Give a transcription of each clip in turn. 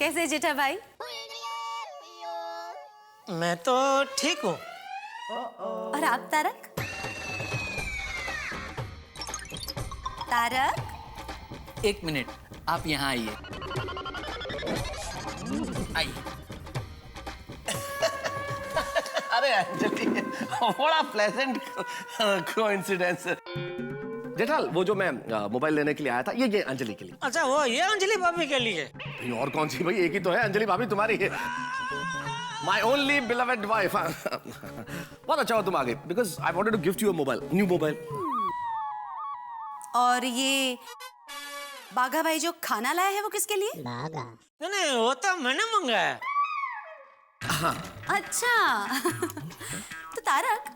कैसे है जेठा भाई? मैं तो ठीक हूँ। और आप तारक? तारक? एक मिनट, आप यहाँ आइए। आइए। अरे अंजलि, बड़ा प्लेजेंट कोइंसिडेंस। जेठाल, वो जो मैं मोबाइल लेने के लिए आया था, ये अंजलि के लिए। अच्छा, वो ये अंजलि भाभी के लिए? भाई और कौन सी भाई, एक ही तो है, अंजलि भाभी तुम्हारी है। My only beloved wife. बहुत अच्छा हो तुम आ गए, because I wanted to gift you a mobile, new mobile. और ये बाघा भाई जो खाना लाया है वो किसके लिए? नहीं, वो तो मैंने मंगाया। अच्छा। तो तारक,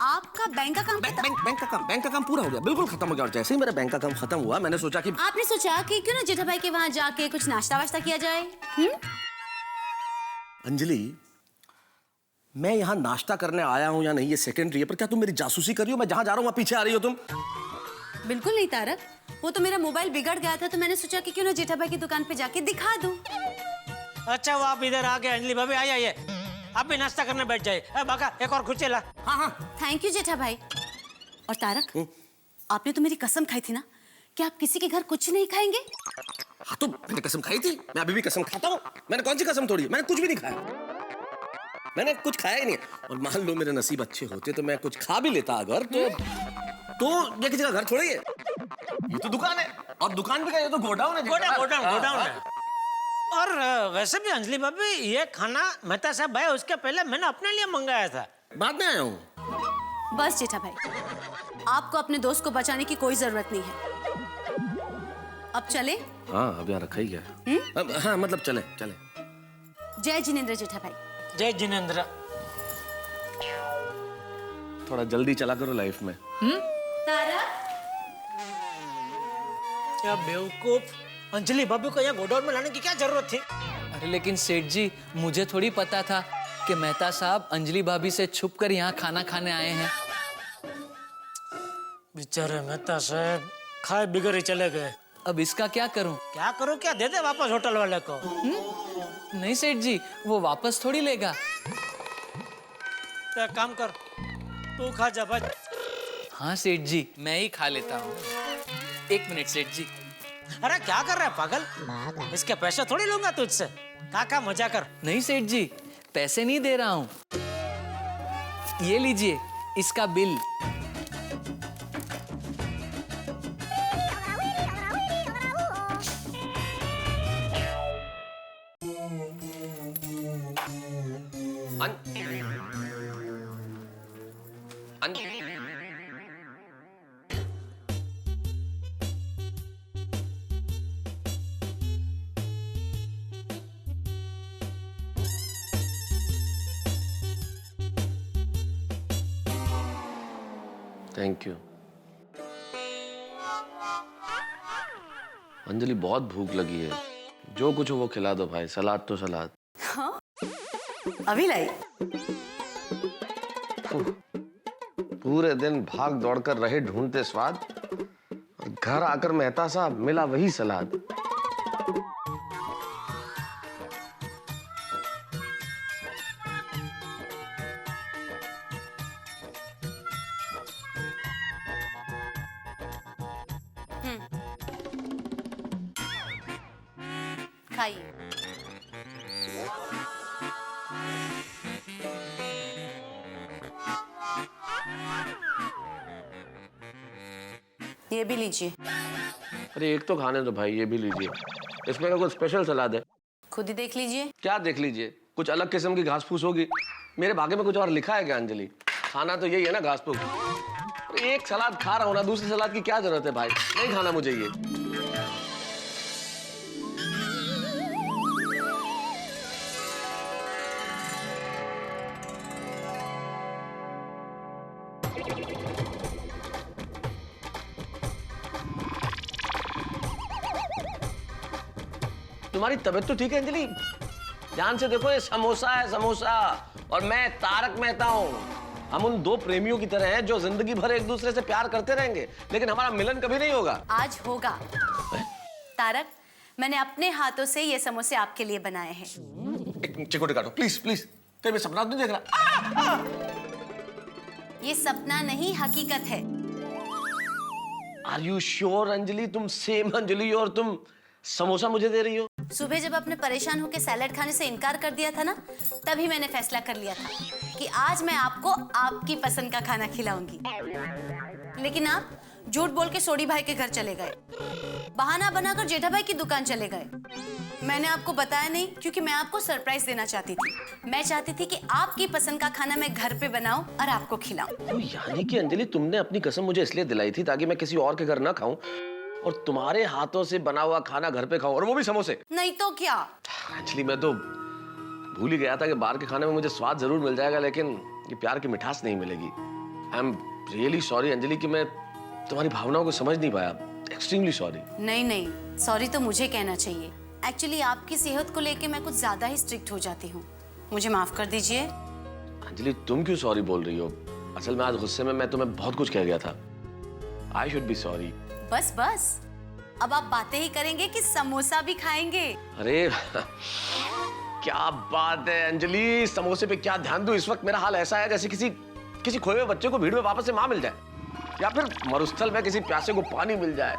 आपका बैंक का काम पूरा हो गया, बिल्कुल खत्म हो गया। और जैसे ही मेरा बैंक का काम खत्म हुआ, मैंने सोचा कि आपने सोचा कि क्यों ना जेठा भाई के वहां जाके कुछ नाश्ता वाश्ता किया जाए? अंजलि, मैं यहाँ नाश्ता करने आया हूँ या नहीं ये सेकेंडरी है, पर क्या तुम मेरी जासूसी कर रही हो? मैं जहाँ जा रहा हूँ वहाँ पीछे आ रही हो तुम? बिल्कुल नहीं तारक, वो तो मेरा मोबाइल बिगड़ गया था, तो मैंने सोचा कि क्यों ना जेठा भाई की दुकान पे जाके दिखा दूं। अच्छा, वो आप इधर आ गए। अंजलि भाभी आइए, आप भी नाश्ता करने बैठ जाइए। बाका, एक और खुर्ची ला। हाँ, थैंक यू जेठा भाई। और तारक, आपने तो मेरी कसम खाई थी ना कि आप किसी के घर कुछ नहीं खाएंगे? हाँ, तो मैंने कसम खाई थी, मैं अभी भी कसम खाता हूँ। मैंने कौन सी कसम तोड़ी? मैंने कुछ भी नहीं खाया, मैंने कुछ खाया ही नहीं। और मान लो मेरे नसीब अच्छे होते तो मैं कुछ खा भी लेता अगर, तो ये किसी का घर थोड़ी है, ये तो दुकान है। और दुकान भी क्या, ये तो गोडाउन है। गोडाउन है। और वैसे भी अंजलि भाभी, ये खाना मेहता साहब भाई उसके पहले मैंने अपने लिए मंगाया था। बाद में आया हूँ। बस जेठा भाई, आपको अपने दोस्त को बचाने की कोई जरूरत नहीं है। अब चले? हाँ, अब यहाँ रखा ही गया। हाँ, मतलब चले। जय जिनेंद्र जेठा भाई। जय जिनेंद्र। थोड़ा जल्दी चला करो लाइफ में। तारक? क्या बेवकूफ, अंजलि भाभी को यहाँ गोडाउन में लाने की क्या जरूरत थी? अरे लेकिन सेठ जी, मुझे थोड़ी पता था कि मेहता साहब अंजलि भाभी से छुपकर यहाँ खाना खाने आए हैं। बेचारे मेहता साहब खाए बिगड़ ही चले गए। अब इसका क्या करूं? क्या करूं? क्या दे दे वापस होटल वाले को? नहीं सेठ जी, वो वापस थोड़ी लेगा। तो एक काम कर, तू खा जा भाई। हाँ सेठ जी, मैं ही खा लेता हूँ। एक मिनट सेठ जी। अरे क्या कर रहा है पागल? इसके पैसे थोड़ी लूंगा तुझसे। काका मजा कर। नहीं सेठ जी, पैसे नहीं दे रहा हूँ। ये लीजिए इसका बिल। थैंक यू अंजलि, बहुत भूख लगी है। जो कुछ हो वो खिला दो भाई, सलाद तो सलाद। हाँ? अभी लाई? पूरे दिन भाग दौड़ कर रहे ढूंढते स्वाद, और घर आकर मेहता साहब मिला वही सलाद। खाइए। ये भी लीजिए। अरे एक तो खाने दो भाई, ये भी लीजिए। इसमें का कुछ स्पेशल सलाद है? खुद ही देख लीजिए। क्या देख लीजिए? कुछ अलग किस्म की घास फूस होगी। मेरे भाग्य में कुछ और लिखा है क्या अंजलि? खाना तो यही है ना, घास फूस। एक सलाद खा रहा हूँ ना, दूसरी सलाद की क्या जरूरत है भाई? नहीं खाना मुझे ये। तुम्हारी तबीयत तो ठीक है अंजलि? ध्यान से देखो, ये समोसा है समोसा, और मैं तारक मेहता हूँ। हम उन दो प्रेमियों की तरह हैं जो जिंदगी भर एक दूसरे से प्यार करते रहेंगे, लेकिन हमारा मिलन कभी नहीं होगा। आज होगा। तारक, मैंने अपने हाथों से ये समोसे आपके लिए बनाए हैं। एक चिकोटे काटो प्लीज प्लीज, कहीं मैं सपना तो नहीं देख रहा। ये सपना नहीं, हकीकत है। आर यू श्योर अंजलि, तुम सेम अंजलि और तुम समोसा मुझे दे रही हो? सुबह जब आपने परेशान होकर सैलेड खाने से इनकार कर दिया था ना, तभी मैंने फैसला कर लिया था कि आज मैं आपको आपकी पसंद का खाना खिलाऊंगी। लेकिन आप झूठ बोल के सोडी भाई के घर चले गए, बहाना बनाकर जेठा भाई की दुकान चले गए। मैंने आपको बताया नहीं क्योंकि मैं आपको सरप्राइज देना चाहती थी। मैं चाहती थी कि आपकी पसंद का खाना मैं घर पे बनाऊं और आपको खिलाऊं। तो यानी कि अंजलि तुमने अपनी कसम मुझे इसलिए दिलाई थी ताकि मैं किसी और के घर ना खाऊं और तुम्हारे हाथों से बना हुआ खाना घर पे खाऊं, और वो भी समोसे। नहीं तो क्या। एक्चुअली मैं तो भूल ही गया था कि बाहर के खाने में मुझे स्वाद जरूर मिल जाएगा लेकिन ये प्यार की मिठास नहीं मिलेगी। I am really sorry Anjali कि मैं तुम्हारी भावनाओं को समझ नहीं पाया। Extremely sorry. नहीं नहीं, सॉरी तो मुझे कहना चाहिए। एक्चुअली आपकी सेहत को लेके मैं कुछ ज्यादा ही स्ट्रिक्ट हो जाती हूँ, मुझे माफ कर दीजिए। अंजलि तुम क्यों सॉरी बोल रही हो? असल में आज गुस्से में मैं तुम्हें बहुत कुछ कह गया था। I should be sorry. बस बस, अब आप बातें ही करेंगे कि समोसा भी खाएंगे? अरे क्या बात है अंजलि, समोसे पे क्या ध्यान दूं? इस वक्त मेरा हाल ऐसा है जैसे किसी खोए हुए बच्चे को भीड़ में वापस से मां मिल जाए, या फिर मरुस्थल में किसी प्यासे को पानी मिल जाए।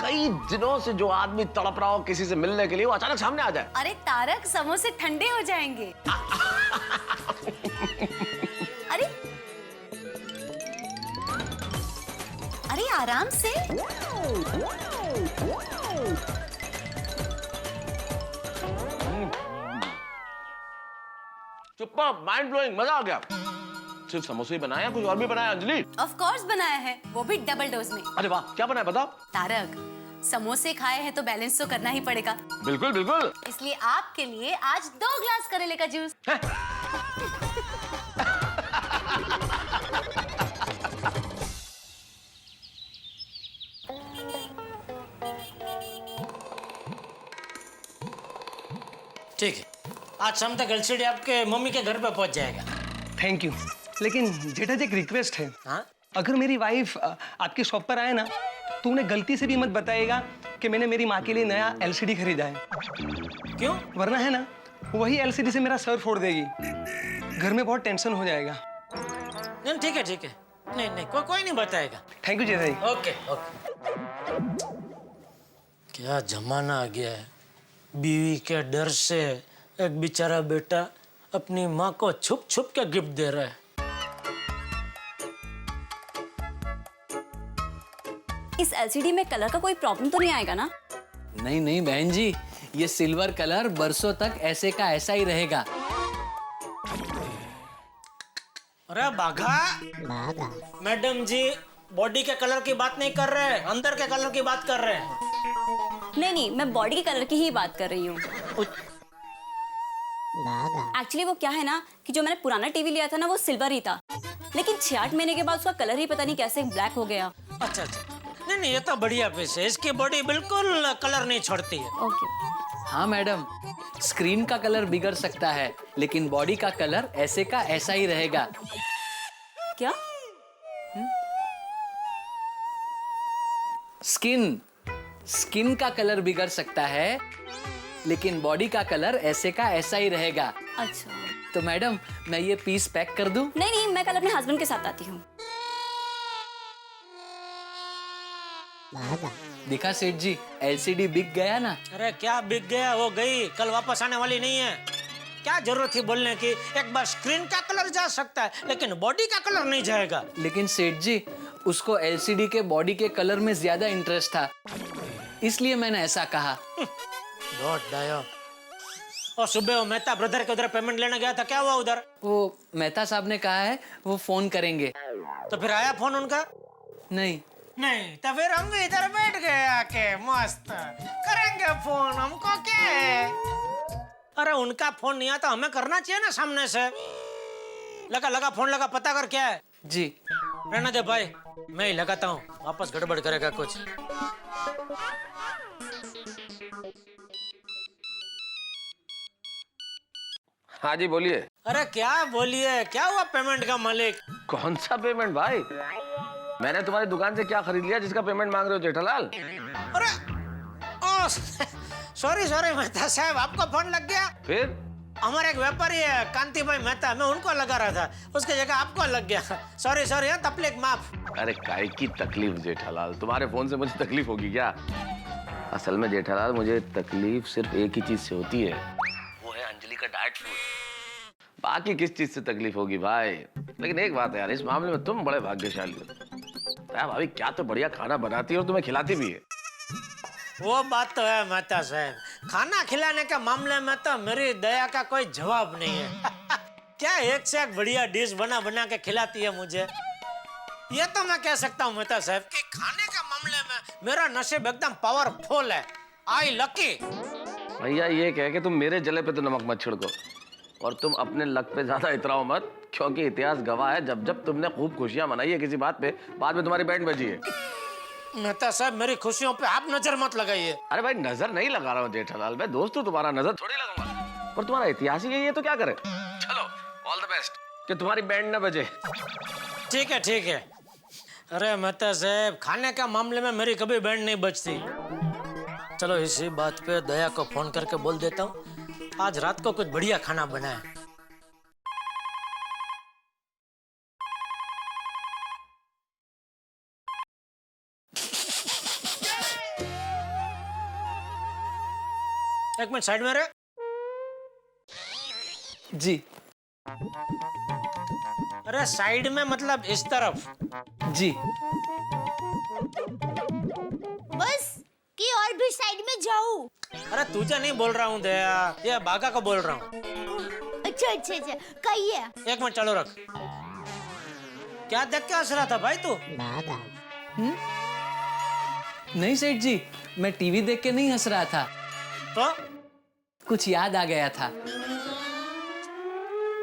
कई दिनों से जो आदमी तड़प रहा हो किसी से मिलने के लिए, वो अचानक सामने आ जाए। अरे तारक, समोसे ठंडे हो जाएंगे। अरे अरे आराम से। चुप्पा, माइंड ब्लोइंग, मजा आ गया। सिर्फ समोसे ही बनाया, कुछ और भी बनाया अंजलि? ऑफ कोर्स बनाया है, वो भी डबल डोज में। अरे वाह, क्या बनाया बताओ? तारक, समोसे खाए हैं तो बैलेंस तो करना ही पड़ेगा। बिल्कुल बिल्कुल। इसलिए आपके लिए आज 2 ग्लास करेले का जूस। ठीक है, आज शाम तक एलसीडी आपके मम्मी के घर पे पहुंच जाएगा। Thank you. लेकिन जेठा जी एक रिक्वेस्ट है। हाँ? अगर मेरी वाइफ आपकी शॉप पर आए ना तो उन्हें गलती से भी मत बताइएगा कि मैंने मेरी माँ के लिए नया एलसीडी खरीदा है। क्यों? वरना है ना, वही एलसीडी से मेरा सर फोड़ देगी। घर में बहुत टेंशन हो जाएगा। नहीं ठीक है ठीक है, नहीं नहीं कोई नहीं बताएगा। Thank you Jetha ji. Okay okay. क्या जमाना आ गया है, बीवी के डर से एक बेचारा बेटा अपनी माँ को छुप छुप के गिफ्ट दे रहा है। इस एलसीडी में कलर का कोई प्रॉब्लम तो नहीं आएगा ना? नहीं नहीं बहन जी, ये सिल्वर कलर बरसों तक ऐसे का ऐसा ही रहेगा। अरे बाघा, मैडम जी बॉडी के कलर की बात नहीं कर रहे हैं, अंदर के कलर की बात कर रहे हैं। नहीं नहीं, मैं बॉडी के कलर की ही बात कर रही हूँ। एक्चुअली वो क्या है ना कि जो मैंने पुराना टीवी लिया था ना वो सिल्वर ही था, लेकिन 6-8 महीने के बाद उसका कलर ही पता नहीं कैसे ब्लैक हो गया। अच्छा अच्छा, नहीं नहीं ये तो बढ़िया पीस है, इसकी बॉडी बिल्कुल कलर नहीं छोड़ती है। ओके। हाँ मैडम, स्क्रीन का कलर बिगड़ सकता है लेकिन बॉडी का कलर ऐसे का ऐसा ही रहेगा। क्या? स्किन का कलर बिगड़ सकता है लेकिन बॉडी का कलर ऐसे का ऐसा ही रहेगा। अच्छा। तो मैडम मैं ये पीस पैक कर दूं? नहीं नहीं, मैं कल अपने हस्बैंड के साथ आती हूँ। दिखा सेठ जी, एलसीडी बिक गया ना। अरे क्या बिक गया, वो गई, कल वापस आने वाली नहीं है। क्या जरूरत थी बोलने की? एक बार स्क्रीन का कलर जा सकता है लेकिन बॉडी का कलर नहीं जाएगा। लेकिन सेठ जी, उसको एलसीडी के बॉडी के कलर में ज्यादा इंटरेस्ट था, इसलिए मैंने ऐसा कहा। और सुबह वो मेहता ब्रदर के उधर पेमेंट लेने गया था, क्या हुआ उधर? वो मेहता साहब ने कहा है वो फोन करेंगे। तो फिर आया फोन उनका? नहीं नहीं, तो फिर हम भी इधर बैठ गए आके मस्त करेंगे फोन, हमको क्या है? अरे उनका फोन नहीं आता, हमें करना चाहिए ना सामने से। लगा फोन लगा, पता कर क्या है। जी रहने दे भाई, मैं ही लगाता हूँ, वापस गड़बड़ करेगा कुछ। हाँ जी बोलिए। अरे क्या बोलिए, क्या हुआ पेमेंट का मालिक? कौन सा पेमेंट भाई? मैंने तुम्हारी दुकान से क्या खरीद लिया जिसका पेमेंट मांग रहे हो जेठालाल? अरे ओ सॉरी सॉरी मेहता साहब, आपको फोन लग गया। फिर हमारे एक व्यापारी है कांति भाई मेहता, मैं उनको लगा रहा था, उसकी जगह आपको लग गया। सॉरी सॉरी, तकलीफ माफ। अरे काय की तकलीफ जेठालाल, तुम्हारे फोन से मुझे तकलीफ होगी क्या? असल में जेठालाल मुझे तकलीफ सिर्फ एक ही चीज से होती है, वो है अंजलि का डाइट फूड। बाकी किस चीज से तकलीफ होगी भाई? लेकिन एक बात है यार, इस मामले में तुम बड़े भाग्यशाली हो यार। भाभी क्या तो बढ़िया खाना बनाती है और तुम्हें खिलाती भी है। वो बात तो है मेहता साहब, खाना खिलाने के मामले में तो मेरी दया का कोई जवाब नहीं है। क्या एक से एक बढ़िया डिश बना बना के खिलाती है मुझे। ये तो मैं कह सकता हूँ मेहता साहब कि खाने के मामले में मेरा नसीब एकदम पावरफुल है। आई लकी। भैया ये कह के तुम मेरे जले पे तो नमक मत छिड़को, और तुम अपने लक पे ज्यादा इतराओ मत, क्योंकि इतिहास गवाह है जब जब तुमने खूब खुशियां मनाई है किसी बात पे, बाद में तुम्हारी बैंड बजी है। मेहता साहब मेरी खुशियों पे आप नजर मत लगाइए। अरे भाई नजर नहीं लगा रहा हूँ जेठालाल, मैं दोस्त हूँ तुम्हारा, नजर थोड़ी लगाऊंगा। पर तुम्हारा इतिहास ही यही है तो क्या करे। चलो ऑल द बेस्ट, कि तुम्हारी बैंड न बजे। ठीक है ठीक है। अरे मेहता साहब खाने के मामले में मेरी कभी बैंड नहीं बजती। चलो इसी बात पे दया को फोन करके बोल देता हूँ, आज रात को कुछ बढ़िया खाना बनाए। एक मिनट साइड में रहे। जी अरे साइड में मतलब इस तरफ। जी बस कि और भी साइड में जाऊं। अरे तुझे नहीं बोल रहा हूँ दया, ये बागा को बोल रहा हूँ। अच्छा अच्छा अच्छा कहिए। एक मिनट चालू रख। क्या देख के हंस रहा था भाई तू? नहीं सेठ जी, मैं टीवी देख के नहीं हंस रहा था, तो कुछ याद आ गया था।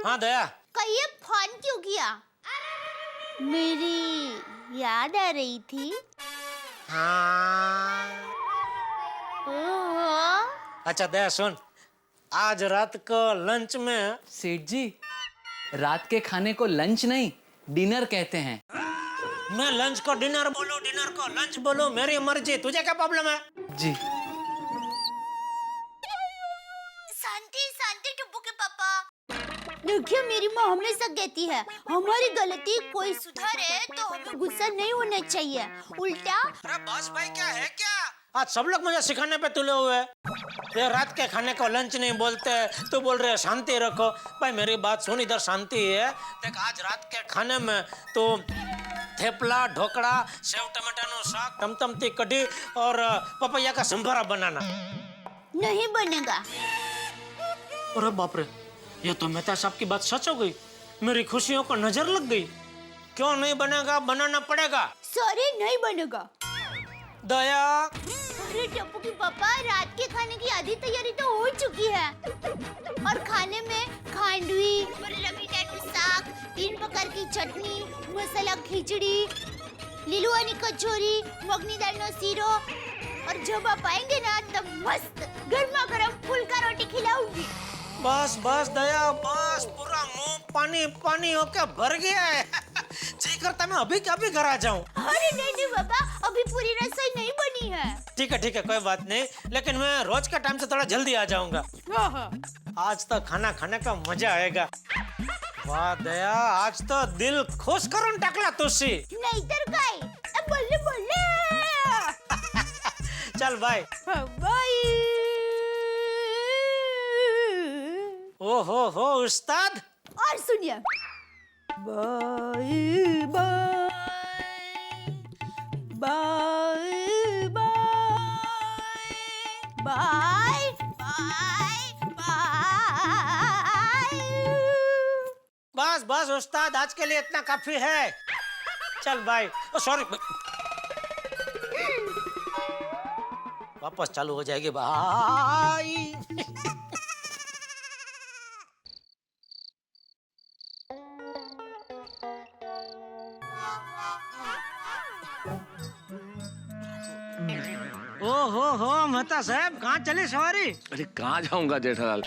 हाँ दया, कहिए फोन क्यों किया? मेरी याद आ रही थी। हाँ। ओहो। अच्छा दया सुन, आज रात को लंच में सेठ जी, रात के खाने को लंच नहीं डिनर कहते हैं। मैं लंच को डिनर बोलूं, डिनर को लंच बोलूं, मेरी मर्जी, तुझे क्या प्रॉब्लम है? जी शांति शांति टुप्पू के पापा। देखिए मेरी माँ हमेशा कहती है हमारी गलती कोई सुधारे तो हमें गुस्सा नहीं होना चाहिए, उल्टा। अरे बॉस भाई क्या है क्या? आज सब लोग मुझे सिखाने पे तुले हुए हैं। ये रात के खाने को लंच नहीं बोलते, तू बोल रहे शांति रखो। भाई मेरी बात सुन, इधर शांति है। देख आज रात के खाने में तो थेपला, ढोकड़ा, सेव टमाटर साग, टमटमती कढ़ी और पपैया का संभारा बनाना। नहीं बनेगा। अरे बाप रे, ये तो मेहता साहब की बात सच हो गई। मेरी खुशियों को नजर लग गई। क्यों नहीं बनेगा? बनाना पड़ेगा। सॉरी नहीं बनेगा। दया। अरे टप्पू की पापा, रात के खाने की आधी तैयारी तो हो चुकी है और खाने में खांडवी, रबीटेटू साग, 3 प्रकार की चटनी, मसाला खिचड़ी, लीलुआनी कचौरी, मगनी दाल सीरो, और जब आप आएंगे ना तब मस्त गर्मा गर्म फुल्का रोटी खिलाऊंगी। बस बस दया बस, पूरा मुंह पानी पानी होके भर गया है। जी करता मैं अभी क्या भी घर आ जाऊं। अरे नहीं नहीं बाबा, अभी पूरी रसोई नहीं बनी है। ठीक है कोई बात नहीं, लेकिन मैं रोज का टाइम से थोड़ा जल्दी आ जाऊंगा। आज तो खाना खाने का मजा आएगा। वाह दया, आज तो दिल खुश करून टाकला तुझी। नहीं तर काय, बोले बोले। चल बाय। बाय। ओ हो उस्ताद। और सुनिए, bye bye bye bye bye bye. बस बस उस्ताद, आज के लिए इतना काफी है। चल बाय। ओ सॉरी, वापस चालू हो जाएगी। बाय। हो मेहता साहब, कहाँ चले सवारी? अरे कहाँ जाऊंगा जेठालाल,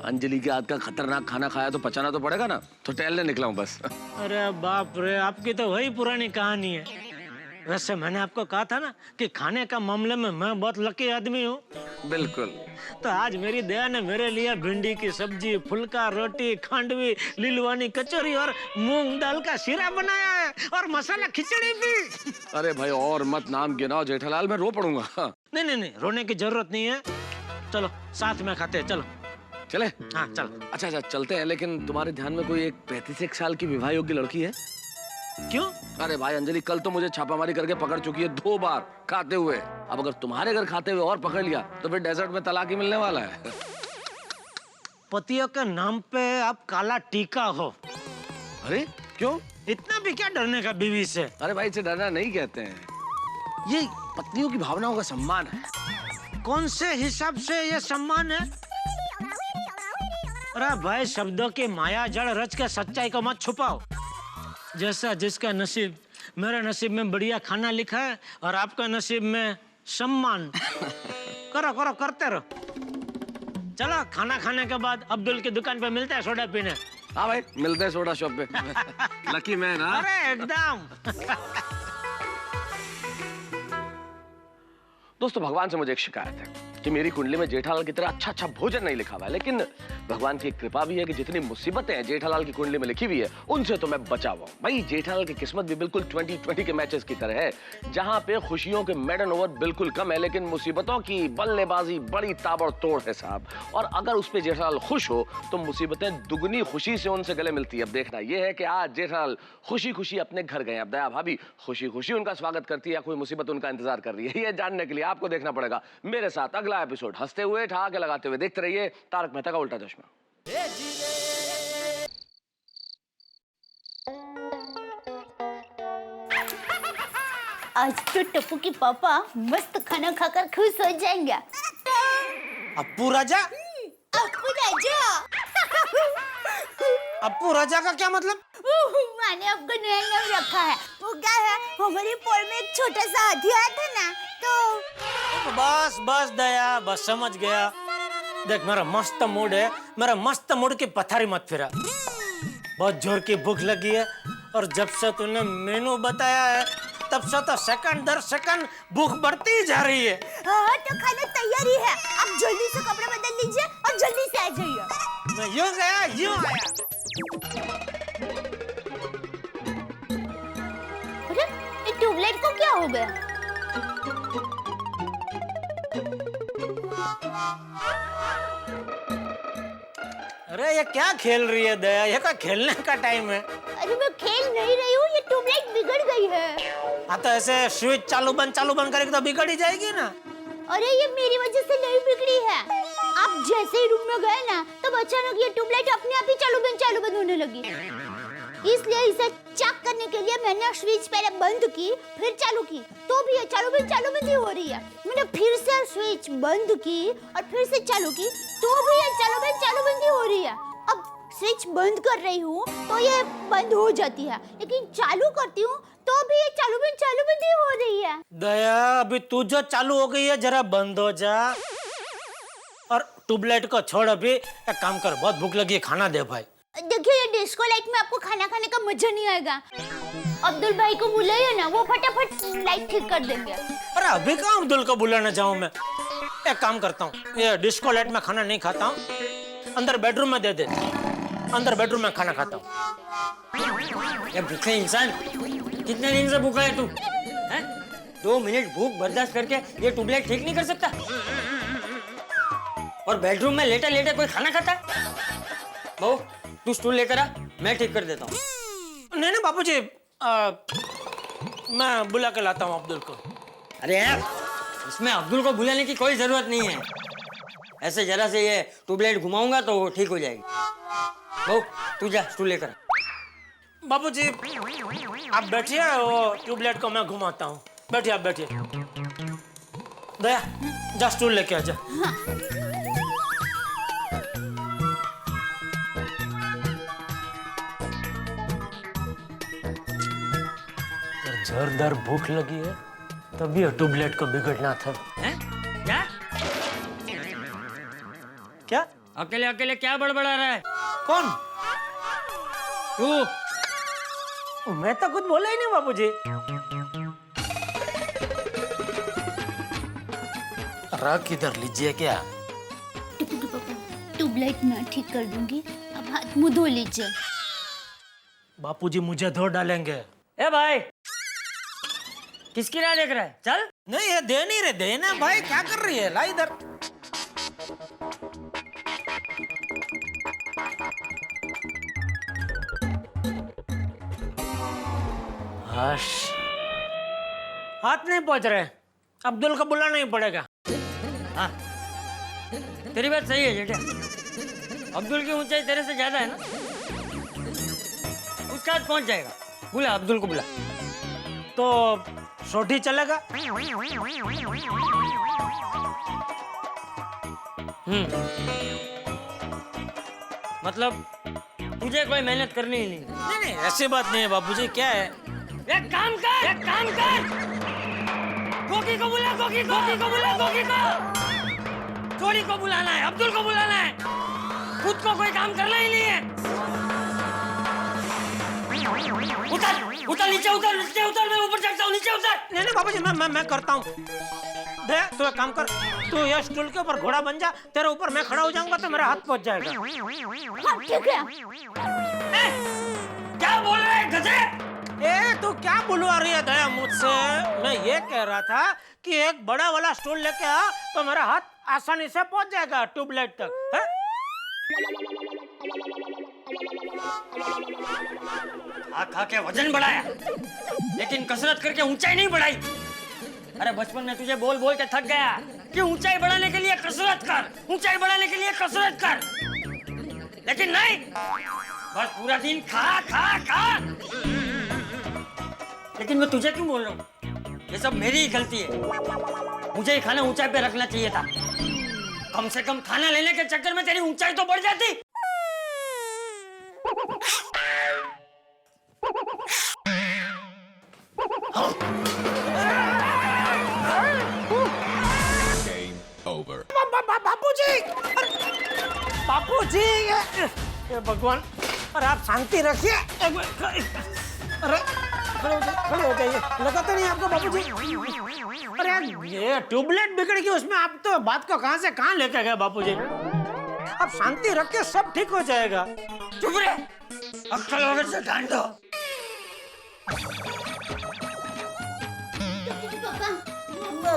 अंजलि के हाथ का खतरनाक खाना खाया तो पचाना तो पड़ेगा ना, तो टहलने निकला हूँ बस। अरे बाप रे, आपकी तो वही पुरानी कहानी है। वैसे मैंने आपको कहा था ना कि खाने का मामले में मैं बहुत लकी आदमी हूँ। बिल्कुल। तो आज मेरी दया ने मेरे लिए भिंडी की सब्जी, फुल्का रोटी, खांडवी, लीलवानी कचौरी और मूंग दाल का शीरा बनाया है और मसाला खिचड़ी भी। अरे भाई और मत नाम गिनाओ जेठालाल, मैं रो पड़ूंगा। नहीं, रोने की जरूरत नहीं है। चलो साथ में खाते हैं, चलो। चले? हाँ चलो। अच्छा चलते हैं, लेकिन तुम्हारे ध्यान में कोई एक 35 साल की विवाह योग्य लड़की है? क्यों? अरे भाई अंजलि कल तो मुझे छापामारी करके पकड़ चुकी है 2 बार खाते हुए। अब अगर तुम्हारे घर खाते हुए और पकड़ लिया तो फिर डेजर्ट में तलाक ही मिलने वाला है। पतियों के नाम पे आप काला टीका हो। अरे क्यों? इतना भी क्या डरने का बीवी से? अरे भाई इसे डरना नहीं कहते हैं, ये पत्नियों की भावनाओं का सम्मान है। कौन से हिसाब से ये सम्मान है? अरे भाई शब्दों की माया जड़ रच के सच्चाई को मत छुपाओ। जैसा जिसका नसीब, मेरे नसीब में बढ़िया खाना लिखा है और आपका नसीब में सम्मान। करो करते रहो। चलो खाना खाने के बाद अब्दुल की दुकान पे मिलते हैं सोडा पीने। हाँ भाई मिलते हैं सोडा शॉप पे। Lucky man. हाँ अरे एकदम। दोस्तों भगवान से मुझे एक शिकायत है कि मेरी कुंडली में जेठालाल की तरह अच्छा भोजन नहीं लिखा हुआ है, लेकिन भगवान की एक कृपा भी है कि जितनी मुसीबतें जेठालाल की कुंडली में लिखी हुई है उनसे तो मैं बचा हुआ हूं। भाई जेठालाल की किस्मत भी बिल्कुल 2020 के मैचेस की तरह है, जहां पे खुशियों के मेडन ओवर बिल्कुल कम है, लेकिन मुसीबतों की बल्लेबाजी बड़ी ताबड़तोड़ है साहब। और अगर उस पे जेठालाल खुश हो तो मुसीबतें दुगनी खुशी से उनसे गले मिलती है। अब देखना यह है कि आज जेठालाल खुशी खुशी अपने घर गए, अब दया भाभी खुशी खुशी उनका स्वागत करती है या कोई मुसीबत उनका इंतजार कर रही है, ये जानने के लिए आपको देखना पड़ेगा मेरे साथ अगला एपिसोड। हंसते हुए ठहाके लगाते हुए देखते रहिए तारक मेहता का उल्टा चश्मा। आज तो टप्पू के पापा मस्त खाना खाकर खुश हो जाएंगे। अप्पू राजा? अप्पू राजा। अप्पू राजा का क्या मतलब? मैंने आपको नया नाम रखा है। वो क्या है, हमारे पोल में एक छोटा सा हाथी आया था ना, तो बस दया, बस समझ गया। देख मेरा मस्त मूड है, मेरा मस्त मूड की पथारी मत फिरा। बहुत जोर की भूख लगी है और जब से तूने मेनू बताया है तब से तो सेकंड दर सेकंड भूख बढ़ती ही जा रही है। हाँ तो खाना तैयार ही है, आप जल्दी से कपड़े बदल लीजिए और जल्दी से आ जाइए। मैं यूं गया यूं आया। अरे ये ट्यूबलाइट को क्या हो गया? अरे ये क्या खेल रही है दया? ये क्या खेलने का टाइम है? अरे मैं खेल नहीं रही हूँ, ये ट्यूबलाइट बिगड़ गई है। हाँ तो ऐसे स्विच चालू बंद करेगी तो बिगड़ ही जाएगी ना। अरे ये मेरी वजह से नहीं बिगड़ी है। आप जैसे ही रूम में गए ना तब अचानक ये ट्यूबलाइट अपने आप ही चालू बंद होने लगी। इसलिए इसे चेक करने के लिए मैंने स्विच पहले बंद की फिर चालू की, तो भी ये चालू बंद ही हो रही है। मैंने फिर से स्विच बंद की और फिर से चालू की, तो भी ये चालू बंद ही हो रही है। अब स्विच बंद कर रही हूँ तो ये बंद हो जाती है, लेकिन चालू करती हूँ तो भी ये चालू बंद ही हो रही है। दया अभी तू जो चालू हो गई है जरा बंद हो जा और ट्यूबलाइट को छोड़। अभी एक काम कर, बहुत भूख लगी है, खाना दे भाई। देखिए ये डिस्को लाइट में आपको खाना खाने का मजा नहीं आएगा। अब्दुल भाई को बुलाइए ना, वो फटाफट लाइट ठीक कर देंगे। अरे अभी कहाँ अब्दुल को बुलाने जाऊं मैं? एक काम करता हूँ, ये डिस्को लाइट में खाना नहीं खाता हूँ, अंदर बेडरूम में दे दे, अंदर बेडरूम में खाना खाता हूँ। ये भूखे इंसान, कितने दिन से भूखा है तू? 2 मिनट भूख बर्दाश्त करके ये ट्यूबलाइट ठीक नहीं कर सकता? और बेडरूम में लेटा लेटा कोई खाना खाता है? बहू तू स्टूल लेकर आ, मैं ठीक कर देता हूँ। नहीं बापूजी, मैं बुला के लाता हूँ अब्दुल को। अरे यार इसमें अब्दुल को बुलाने की कोई जरूरत नहीं है, ऐसे जरा से ये ट्यूबलाइट घुमाऊंगा तो वो ठीक हो जाएगी। बहू तू जा स्टूल लेकर आ। बापूजी आप बैठिए, वो ट्यूबलाइट को मैं घुमाता हूँ। बैठिए आप बैठिए। दया जा स्टूल लेके आ जा। जोरदार भूख लगी है तभी ट्यूबलाइट को बिगड़ना था। हैं? क्या क्या अकेले अकेले क्या बड़बड़ा रहा है? कौन? तू मैं तो कुछ बोला ही नहीं बापूजी। रख इधर लीजिए क्या? टुकटुकी पापा, ट्यूबलाइट मैं ठीक कर दूंगी, अब हाथ मुंह धो लीजिए। बापूजी मुझे धो डालेंगे। ए भाई, किसकी राह देख रहा है? चल। नहीं ये दे नहीं रहे, देना भाई, क्या कर रही है? ला इधर। हश, हाथ नहीं पहुंच रहे, अब्दुल को बुलाना ही पड़ेगा। हाँ, तेरी बात सही है जेठा। अब्दुल की ऊंचाई तेरे से ज्यादा है ना, उसका हाथ पहुंच जाएगा। बुला अब्दुल को, बुला। तो सोटी चलेगा? मतलब तुझे कोई मेहनत करनी ही नहीं। नहीं नहीं, ऐसी बात नहीं है बापूजी। क्या है? एक काम कर, एक काम कर, गोगी को बुला, गोगी को बुला, गोगी को। चोरी को बुलाना है, अब्दुल को बुलाना है, खुद को कोई काम करना ही नहीं है। उतर, उतर, नीचे उतर, नीचे उतर, मैं ऊपर चढ़ता हूँ, नीचे उतर। नहीं नहीं बापूजी, मैं करता हूँ। दे, तू एक काम कर, तू ये स्टूल के ऊपर घोड़ा बन जा, तेरे ऊपर मैं खड़ा हो जाऊंगा तो मेरा हाथ पहुंच जाएगा। हाँ, ठीक है। क्या बोल रहे हैं गधे? ए, तू क्या बुलवा रही है दया मुझसे? मैं ये कह रहा था कि एक बड़ा वाला स्टूल लेके आ तो मेरा हाथ आसानी से पहुंच जाएगा ट्यूबलाइट तक। है? खा के वजन बढ़ाया, लेकिन कसरत करके ऊंचाई नहीं बढ़ाई। अरे बचपन में तुझे बोल बोल के थक गया कि ऊंचाई बढ़ाने के लिए कसरत कर, ऊंचाई बढ़ाने के लिए कसरत कर, लेकिन नहीं, बस पूरा दिन खा खा खा। लेकिन मैं तुझे क्यों बोल रहा हूँ? ये सब मेरी ही गलती है। मुझे ही खाना ऊंचाई पे रखना चाहिए था। कम से कम खाना लेने के चक्कर में तेरी ऊंचाई तो बढ़ जाती। बापूजी, बापूजी, ये भगवान, अरे आप शांति रखिए। अरे खड़े हो जाइए, लगा तो नहीं आपको बापूजी? अरे ये ट्यूबलाइट बिगड़ गई, उसमें आप तो बात को कहां से कहां लेके गए बापूजी? आप शांति रखिए, सब ठीक हो जाएगा। चुप रहे, अक्कल वगैरह से डांट दो। पापा,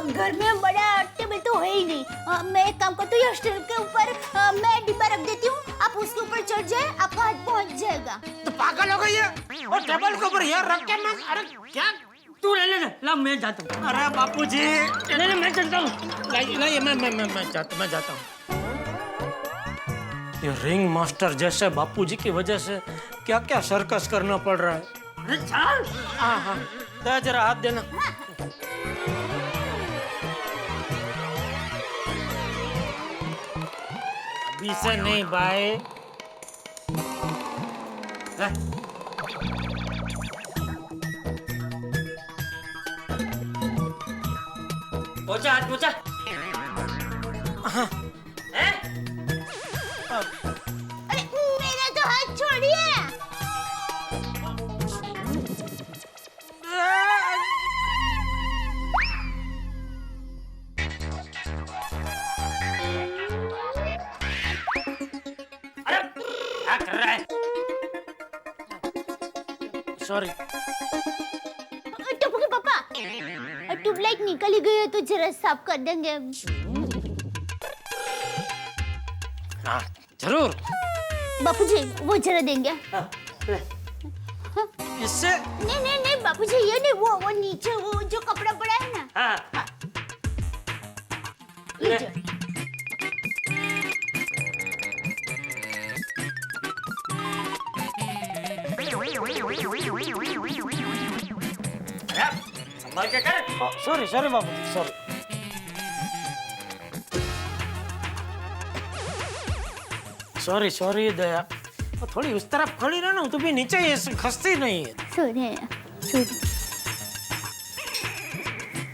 घर में बड़ा टेबल तो है ही नहीं। मैं एक काम करती हूँ, स्टूल के ऊपर मैं डिब्बा रख देती हूँ, आप उसके ऊपर चढ़ जाए, आपका हाथ पहुँच जाएगा। तो पागल हो गई है? और टेबल के ऊपर ये रख के मैं, अरे क्या? तू रहने दे, ला मैं जाता हूँ। अरे बापूजी, नहीं, मैं चलता हूँ। नहीं, मैं जाता हूँ। ये रिंग मास्टर जैसे बापूजी की वजह से क्या क्या सर्कस करना पड़ रहा है। अरे चल। हाँ, दे जरा हाथ देना। अभी से नहीं भाई। पहुंचा, हाथ पहुंचा। हैं? अरे मेरा तो हाथ छोड़िए। अरे क्या कर रहा है? सॉरी। टप्पू के पापा, ट्यूबलाइट निकल ही गई है तो जरा साफ कर देंगे। हाँ जरूर। बापूजी वो जरा देंगे। इससे नहीं बापूजी, ये नहीं, वो नीचे वो जो कपड़ा पड़ा है ना। हाँ। ये जो। संभाल के कर। सॉरी बाबू, सॉरी। सॉरी दया, थोड़ी उस तरफ खड़ी रहना, तू भी नीचे ये खसती नहीं है। सॉरी।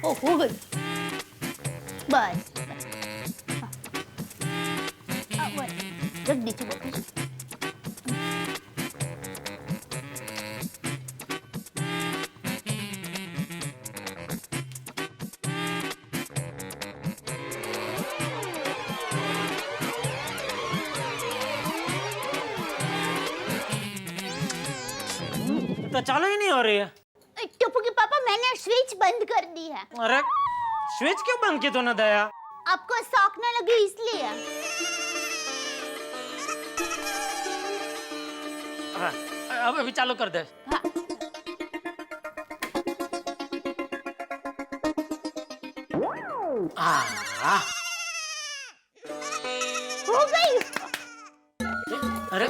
ओ हो गई बस। रख दीजिए बापूजी। तो चालू ही नहीं हो रही है। टप्पू के पापा मैंने स्विच बंद कर दी है। अरे स्विच क्यों बंद की तूने दया? आपको शॉक ना लगे इसलिए। अब अभी चालू कर दे। हो गई। अरे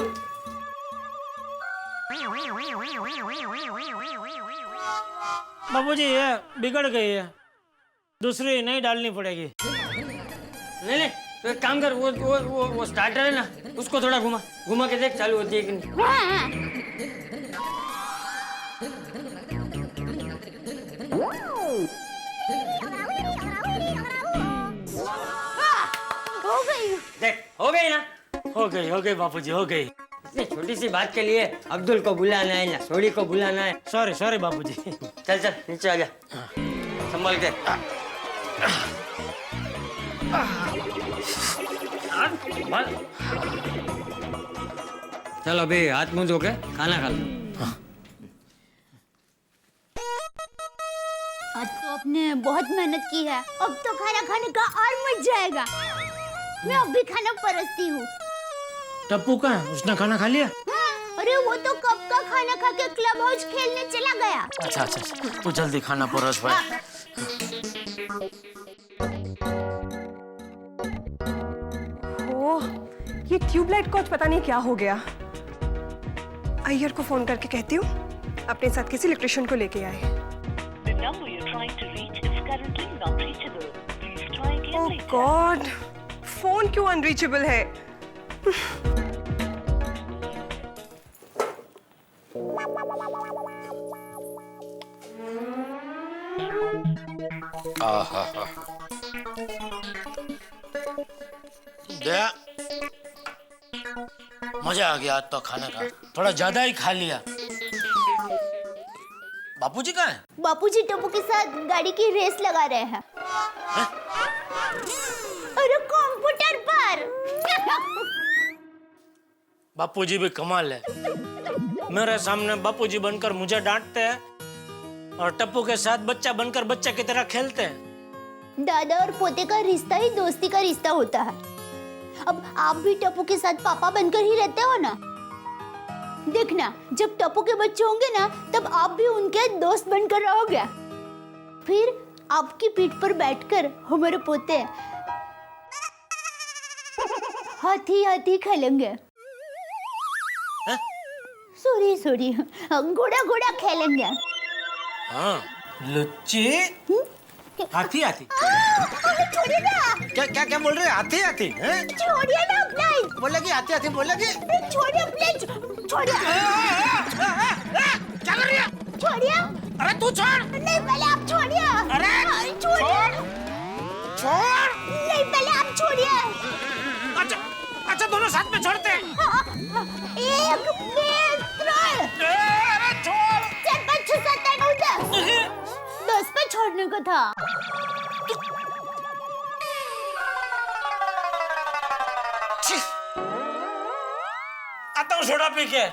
बाबूजी ये बिगड़ गई है, दूसरी नहीं डालनी पड़ेगी। नहीं नहीं, तो एक काम कर, वो स्टार्टर है ना, उसको थोड़ा घुमा घुमा के देख चालू होती है कि नहीं। हाँ। हो गई। देख हो गई ना। हो गई बापूजी, हो गई। इतनी छोटी सी बात के लिए अब्दुल को बुलाना है ना सोडी को बुलाना है। सॉरी सॉरी बापूजी। चल चल नीचे आ जा, संभल के। चल अभी हाथ मुंह धो के खाना खा लो। आज तो आपने बहुत मेहनत की है, अब तो खाना खाने का और मजा आएगा। मैं अब भी खाना परसती हूँ। टप्पू कहाँ है? उसने खाना खा लिया? हाँ, अरे वो तो कब का खाना खा के क्लब हाउस खेलने चला गया। अच्छा अच्छा, तू जल्दी खाना परोस भाई। ओह, ये ट्यूबलाइट को आज पता नहीं क्या हो गया। अय्यर को फोन करके कहती हूँ अपने साथ किसी इलेक्ट्रिशियन को लेके आए। ओह गॉड, फोन क्यों अनरीचेबल है? दया, मजा आ गया आज तो खाने का, थोड़ा ज्यादा ही खा लिया। बापूजी कहाँ है? बापूजी टप्पू के साथ गाड़ी की रेस लगा रहे हैं। अरे कंप्यूटर पर। बापूजी भी कमाल है, मेरे सामने बापूजी बनकर मुझे डांटते हैं और टप्पू के साथ बच्चा बनकर बच्चा की तरह खेलते हैं। दादा और पोते का रिश्ता ही दोस्ती का रिश्ता होता है। अब आप भी टप्पू के साथ पापा बनकर ही रहते हो ना। देखना, जब टप्पू के बच्चे होंगे ना, तब आप भी उनके दोस्त बनकर रहोगे। फिर आपकी पीठ पर बैठकर हमारे पोते हाथी हाथी खेलेंगे। सॉरी सॉरी, घोड़ा घोड़ा खेलेंगे। हाँ, लुच्ची हाथी हाथी। छोड़िए ना। क्या क्या बोल रहे हैं? हाथी हाथी हैं? छोड़िए ना अपना। बोलेगी हाथी हाथी बोलेगी। छोड़िए अपने, छोड़िए। क्या कर रही है? छोड़िए। अरे तू छोड़। नहीं, पहले आप छोड़िए। अरे छोड़। छोड़। नहीं, पहले आप छोड़िए। अच्छा अच्छा, दोनों साथ में छोड़ते हैं। एक मित्र। अरे छोड़। 4 5 6 7 8 9 10 पे छोड़ने को था। आता हूँ सोडा पी के।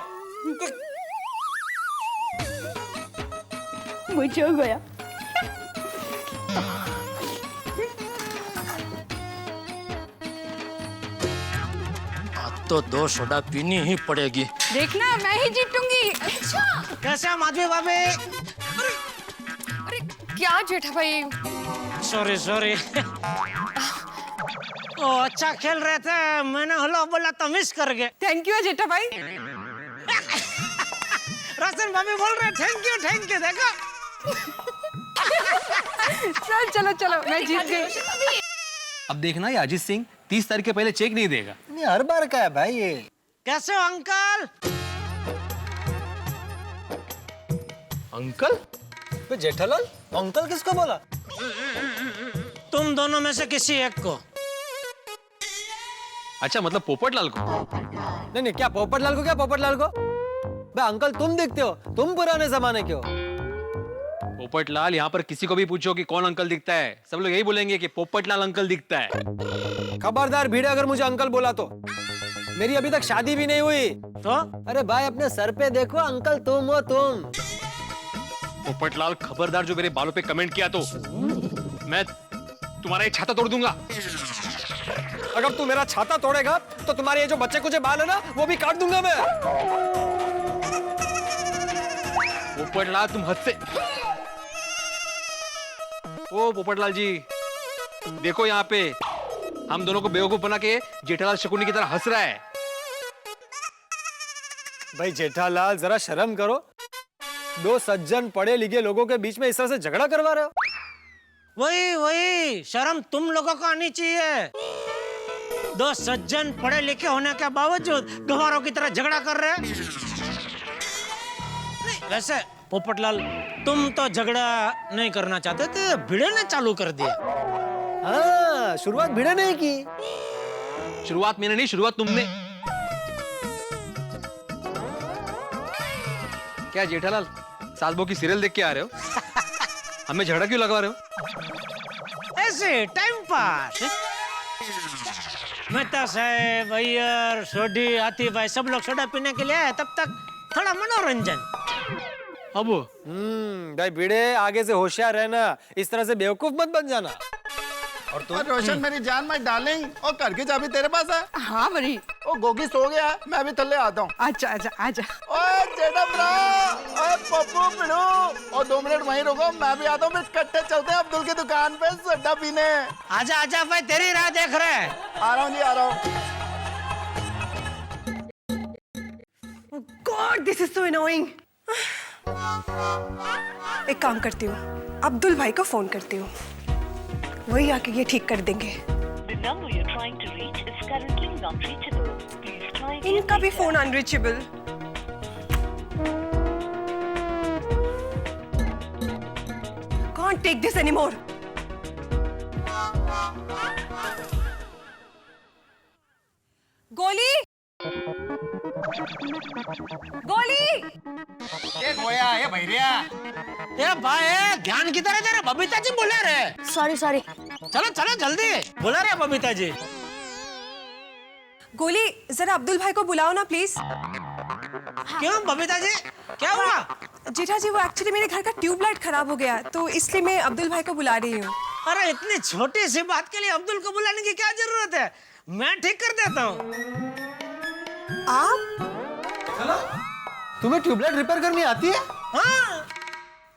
मुझे हो गया। आज तो 2 सोडा पीनी ही पड़ेगी। देखना, मैं ही जीतूंगी। अच्छा। कैसे हैं माधवी भाभी? अरे क्या जेठा भाई, सॉरी सॉरी। ओ अच्छा खेल रहे थे, मैंने हेलो बोला तो मिस कर गए। थैंक यू जेठा भाई। रोशन भाभी बोल रहे थैंक यू देखो। चल चलो चलो, मैं जीत गई। अब देखना ये अजीत सिंह 30 तारीख के पहले चेक नहीं देगा। नहीं, हर बार का है भाई ये। कैसे हो अंकल? अंकल? तो जेठालाल, अंकल किसको बोला? तुम दोनों में से किसी एक को। अच्छा, मतलब पोपटलाल को? नहीं नहीं, क्या पोपटलाल को? क्या पोपटलाल को? भाई अंकल तुम दिखते हो, तुम पुराने जमाने के हो। पोपटलाल, यहाँ पर किसी को भी पूछो कि कौन अंकल दिखता है, सब लोग यही बोलेंगे कि पोपटलाल अंकल दिखता है। खबरदार भिड़े अगर मुझे अंकल बोला तो। मेरी अभी तक शादी भी नहीं हुई। तो अरे भाई अपने सर पे देखो, अंकल तुम हो तुम। पोपटलाल खबरदार, जो मेरे बालों पे कमेंट किया तो मैं तुम्हारा ये छाता तोड़ दूंगा। अगर तू मेरा छाता तोड़ेगा तो तुम्हारे ये जो बच्चे कुछ बाल है ना वो भी काट दूंगा मैं। पोपटलाल तुम हद से। ओ पोपटलाल जी, देखो यहाँ पे हम दोनों को बेवकूफ बना के जेठालाल शकुनी की तरह हंस रहा है। भाई जेठालाल जरा शर्म करो, दो सज्जन पढ़े लिखे लोगों के बीच में इस तरह से झगड़ा करवा रहे हो। वही शर्म तुम लोगों को आनी चाहिए। दो सज्जन पढ़े लिखे होने के बावजूद गवारों की तरह झगड़ा कर रहे हैं। नहीं, वैसे पोपटलाल तुम तो झगड़ा नहीं करना चाहते थे, भिड़े ने चालू कर दिया। हाँ, शुरुआत भिड़े नहीं की। शुरुआत मैंने नहीं, शुरुआत तुमने। क्या जेठालाल सास बहू की सीरियल देख के आ रहे हो? हमें झगड़ा क्यों लगवा रहे हो? ऐसे टाइम पास। मेहता साहब, अय्यर, सोडी, आतिफ भाई सब लोग सोडा पीने के लिए आए, तब तक थोड़ा मनोरंजन। अब भाई भिड़े आगे से होशियार रहना, इस तरह से बेवकूफ मत बन जाना। और रोशन मेरी जान माय डार्लिंग, और घर की चाबी तेरे पास है? हाँ बड़ी। ओ गोगी सो गया, मैं भी थल्ले आता हूँ। आजा आजा आजा। ओए जेठा ब्रा, ओए पप्पू पिड़ू, और 2 मिनट वहीं रुको, मैं भी आता हूँ। फिर इकट्ठे चलते हैं अब्दुल की दुकान पे सोडा पीने। आजा आजा भाई, तेरी राह देख रहे हैं। आ रहा हूँ जी, आ रहा हूँ। God this is so annoying. एक काम करती हूँ, अब्दुल भाई को फोन करती हूँ, वही आके ये ठीक कर देंगे। इनका भी phone unreachable. Can't take this anymore. गोली, गोली। ये गोया, ये भैरिया। ए भाई, ध्यान किधर है तेरा? बबीता जी बुला रहे। Sorry sorry. चलो चलो जल्दी, बुला रहे बबीता जी। गोली, जरा अब्दुल भाई को बुलाओ ना प्लीज। क्यों बबीता जी, क्या हुआ? जेठा जी, वो एक्चुअली मेरे घर का ट्यूबलाइट खराब हो गया, तो इसलिए मैं अब्दुल भाई को बुला रही हूँ। अरे इतनी छोटी सी बात के लिए अब्दुल को बुलाने की क्या जरूरत है? मैं ठीक कर देता हूँ। आप? तुम्हें ट्यूबलाइट रिपेयर करनी आती है? हाँ,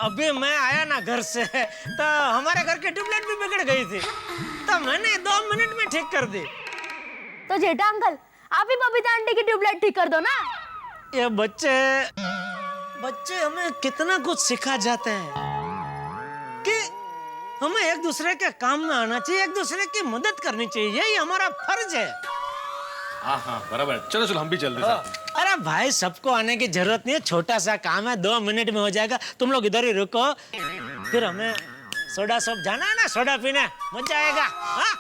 अभी मैं आया ना घर से, तो हमारे घर की ट्यूबलाइट भी बिगड़ गई थी, तो मैंने 2 मिनट में ठीक कर दी। तो जेठा अंकल, आप ही बबीता आंटी की ट्यूबलाइट ठीक कर दो ना। ये बच्चे हमें कितना कुछ सिखा जाते हैं कि हमें एक दूसरे के काम में आना चाहिए, एक दूसरे की मदद करनी चाहिए, यही हमारा फर्ज है। हाँ हाँ बराबर। चलो चलो हम भी चलते हैं। अरे भाई, सबको आने की जरूरत नहीं है, छोटा सा काम है, 2 मिनट में हो जाएगा। तुम लोग इधर ही रुको, फिर हमें सोडा शॉप जाना है ना, सोडा पीने, मजा आएगा। हाँ?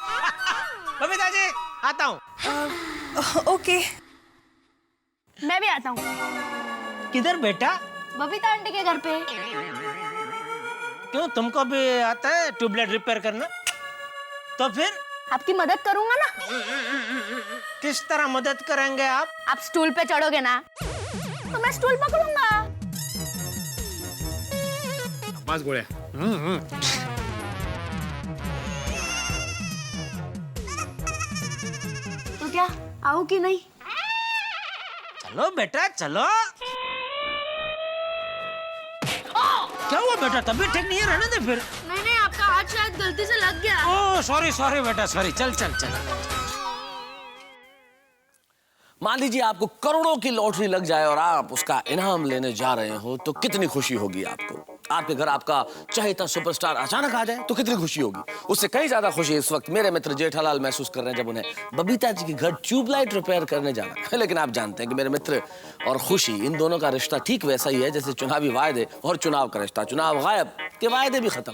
बबीता जी, आता हूँ। ओके। मैं भी आता हूँ। किधर बेटा? बबीता आंटी के घर पे। क्यों, तुमको भी आता है ट्यूबलाइट रिपेयर करना? तो फिर आपकी मदद करूंगा ना। किस तरह मदद करेंगे आप? आप स्टूल पे चढ़ोगे ना, तो मैं स्टूल पकड़ूंगा। बस गोळ्या। तो क्या आओ कि नहीं? चलो बेटा चलो। क्या हुआ बेटा, तबीयत ठीक नहीं है? रहने दे फिर। नहीं, आपका हाथ शायद गलती से लग गया। ओह सॉरी बेटा, सॉरी। चल चल चल। मान लीजिए आपको करोड़ों की लॉटरी लग जाए और आप उसका इनाम लेने जा रहे हो, तो कितनी खुशी होगी आपको। आपके घर आपका चहेता सुपरस्टार अचानक आ जाए तो कितनी खुशी होगी। उससे कहीं ज्यादा खुशी इस वक्त मेरे मित्र जेठालाल महसूस कर रहे हैं जब उन्हें बबीता जी के घर ट्यूबलाइट रिपेयर करने जाना है। लेकिन आप जानते हैं कि मेरे मित्र और खुशी, इन दोनों का रिश्ता ठीक वैसा ही है जैसे चुनावी वायदे और चुनाव का रिश्ता। चुनाव गायब के वायदे भी खत्म,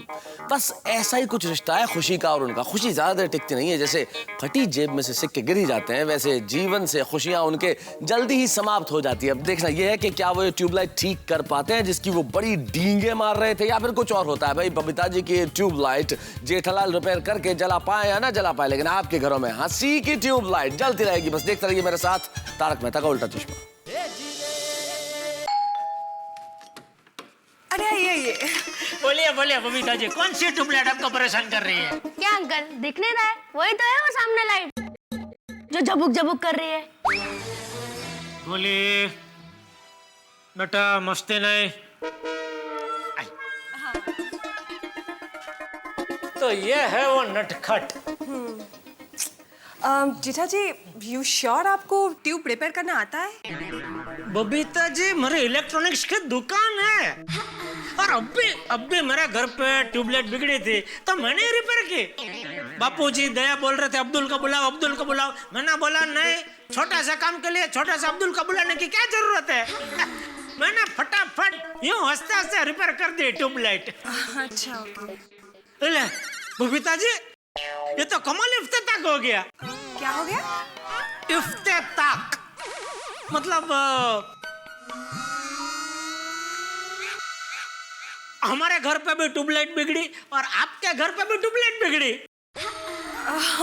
बस ऐसा ही कुछ रिश्ता है खुशी का और उनका। खुशी ज्यादा देर टिकती नहीं है, जैसे फटी जेब में से सिक्के गिर ही जाते हैं, वैसे जीवन से खुशियां उनके जल्दी ही समाप्त हो जाती है। अब देखना यह है कि क्या वो ये ट्यूबलाइट ठीक कर पाते हैं जिसकी वो बड़ी डींगे मार रहे थे, या फिर कुछ और होता है। भाई बबीता जी की ट्यूबलाइट जेठालाल रिपेयर करके जला पाए या ना जला पाए, लेकिन आपके घरों में हंसी की ट्यूबलाइट जलती रहेगी। बस देखते रहिए मेरे साथ तारक मेहता का उल्टा चश्मा। अरे ये बोलिए बोलिए बबीता जी, कौन सी ट्यूबलाइट आपको परेशान कर रही है? क्या अंकल दिख नहीं रहा है? वही तो है वो सामने लाइट जो झबुक झबुक कर रही है। बोलिए बेटा, मस्ती नहीं। तो ये है वो नटखट। जीठा जी, यू श्योर आपको ट्यूब रिपेयर करना आता है? बबीता जी, मेरे इलेक्ट्रॉनिक्स की दुकान है और अब भी मेरे घर पे ट्यूबलाइट बिगड़ी थी तो मैंने रिपेयर की। बापूजी दया बोल रहे थे अब्दुल को बुलाओ, अब्दुल को बुलाओ। मैंने बोला नहीं, छोटा सा काम के लिए छोटा सा अब्दुल को बुलाने की क्या जरूरत है। मैंने फटाफट यूं हंसते हंसते रिपेयर कर दी ट्यूबलाइट। अच्छा ओके। ले बबीता जी, ये तो कमाल इफ्तिताक हो गया। क्या हो गया? इफ्तिताक मतलब हमारे घर पे भी ट्यूबलाइट बिगड़ी और आपके घर पे भी ट्यूबलाइट बिगड़ी।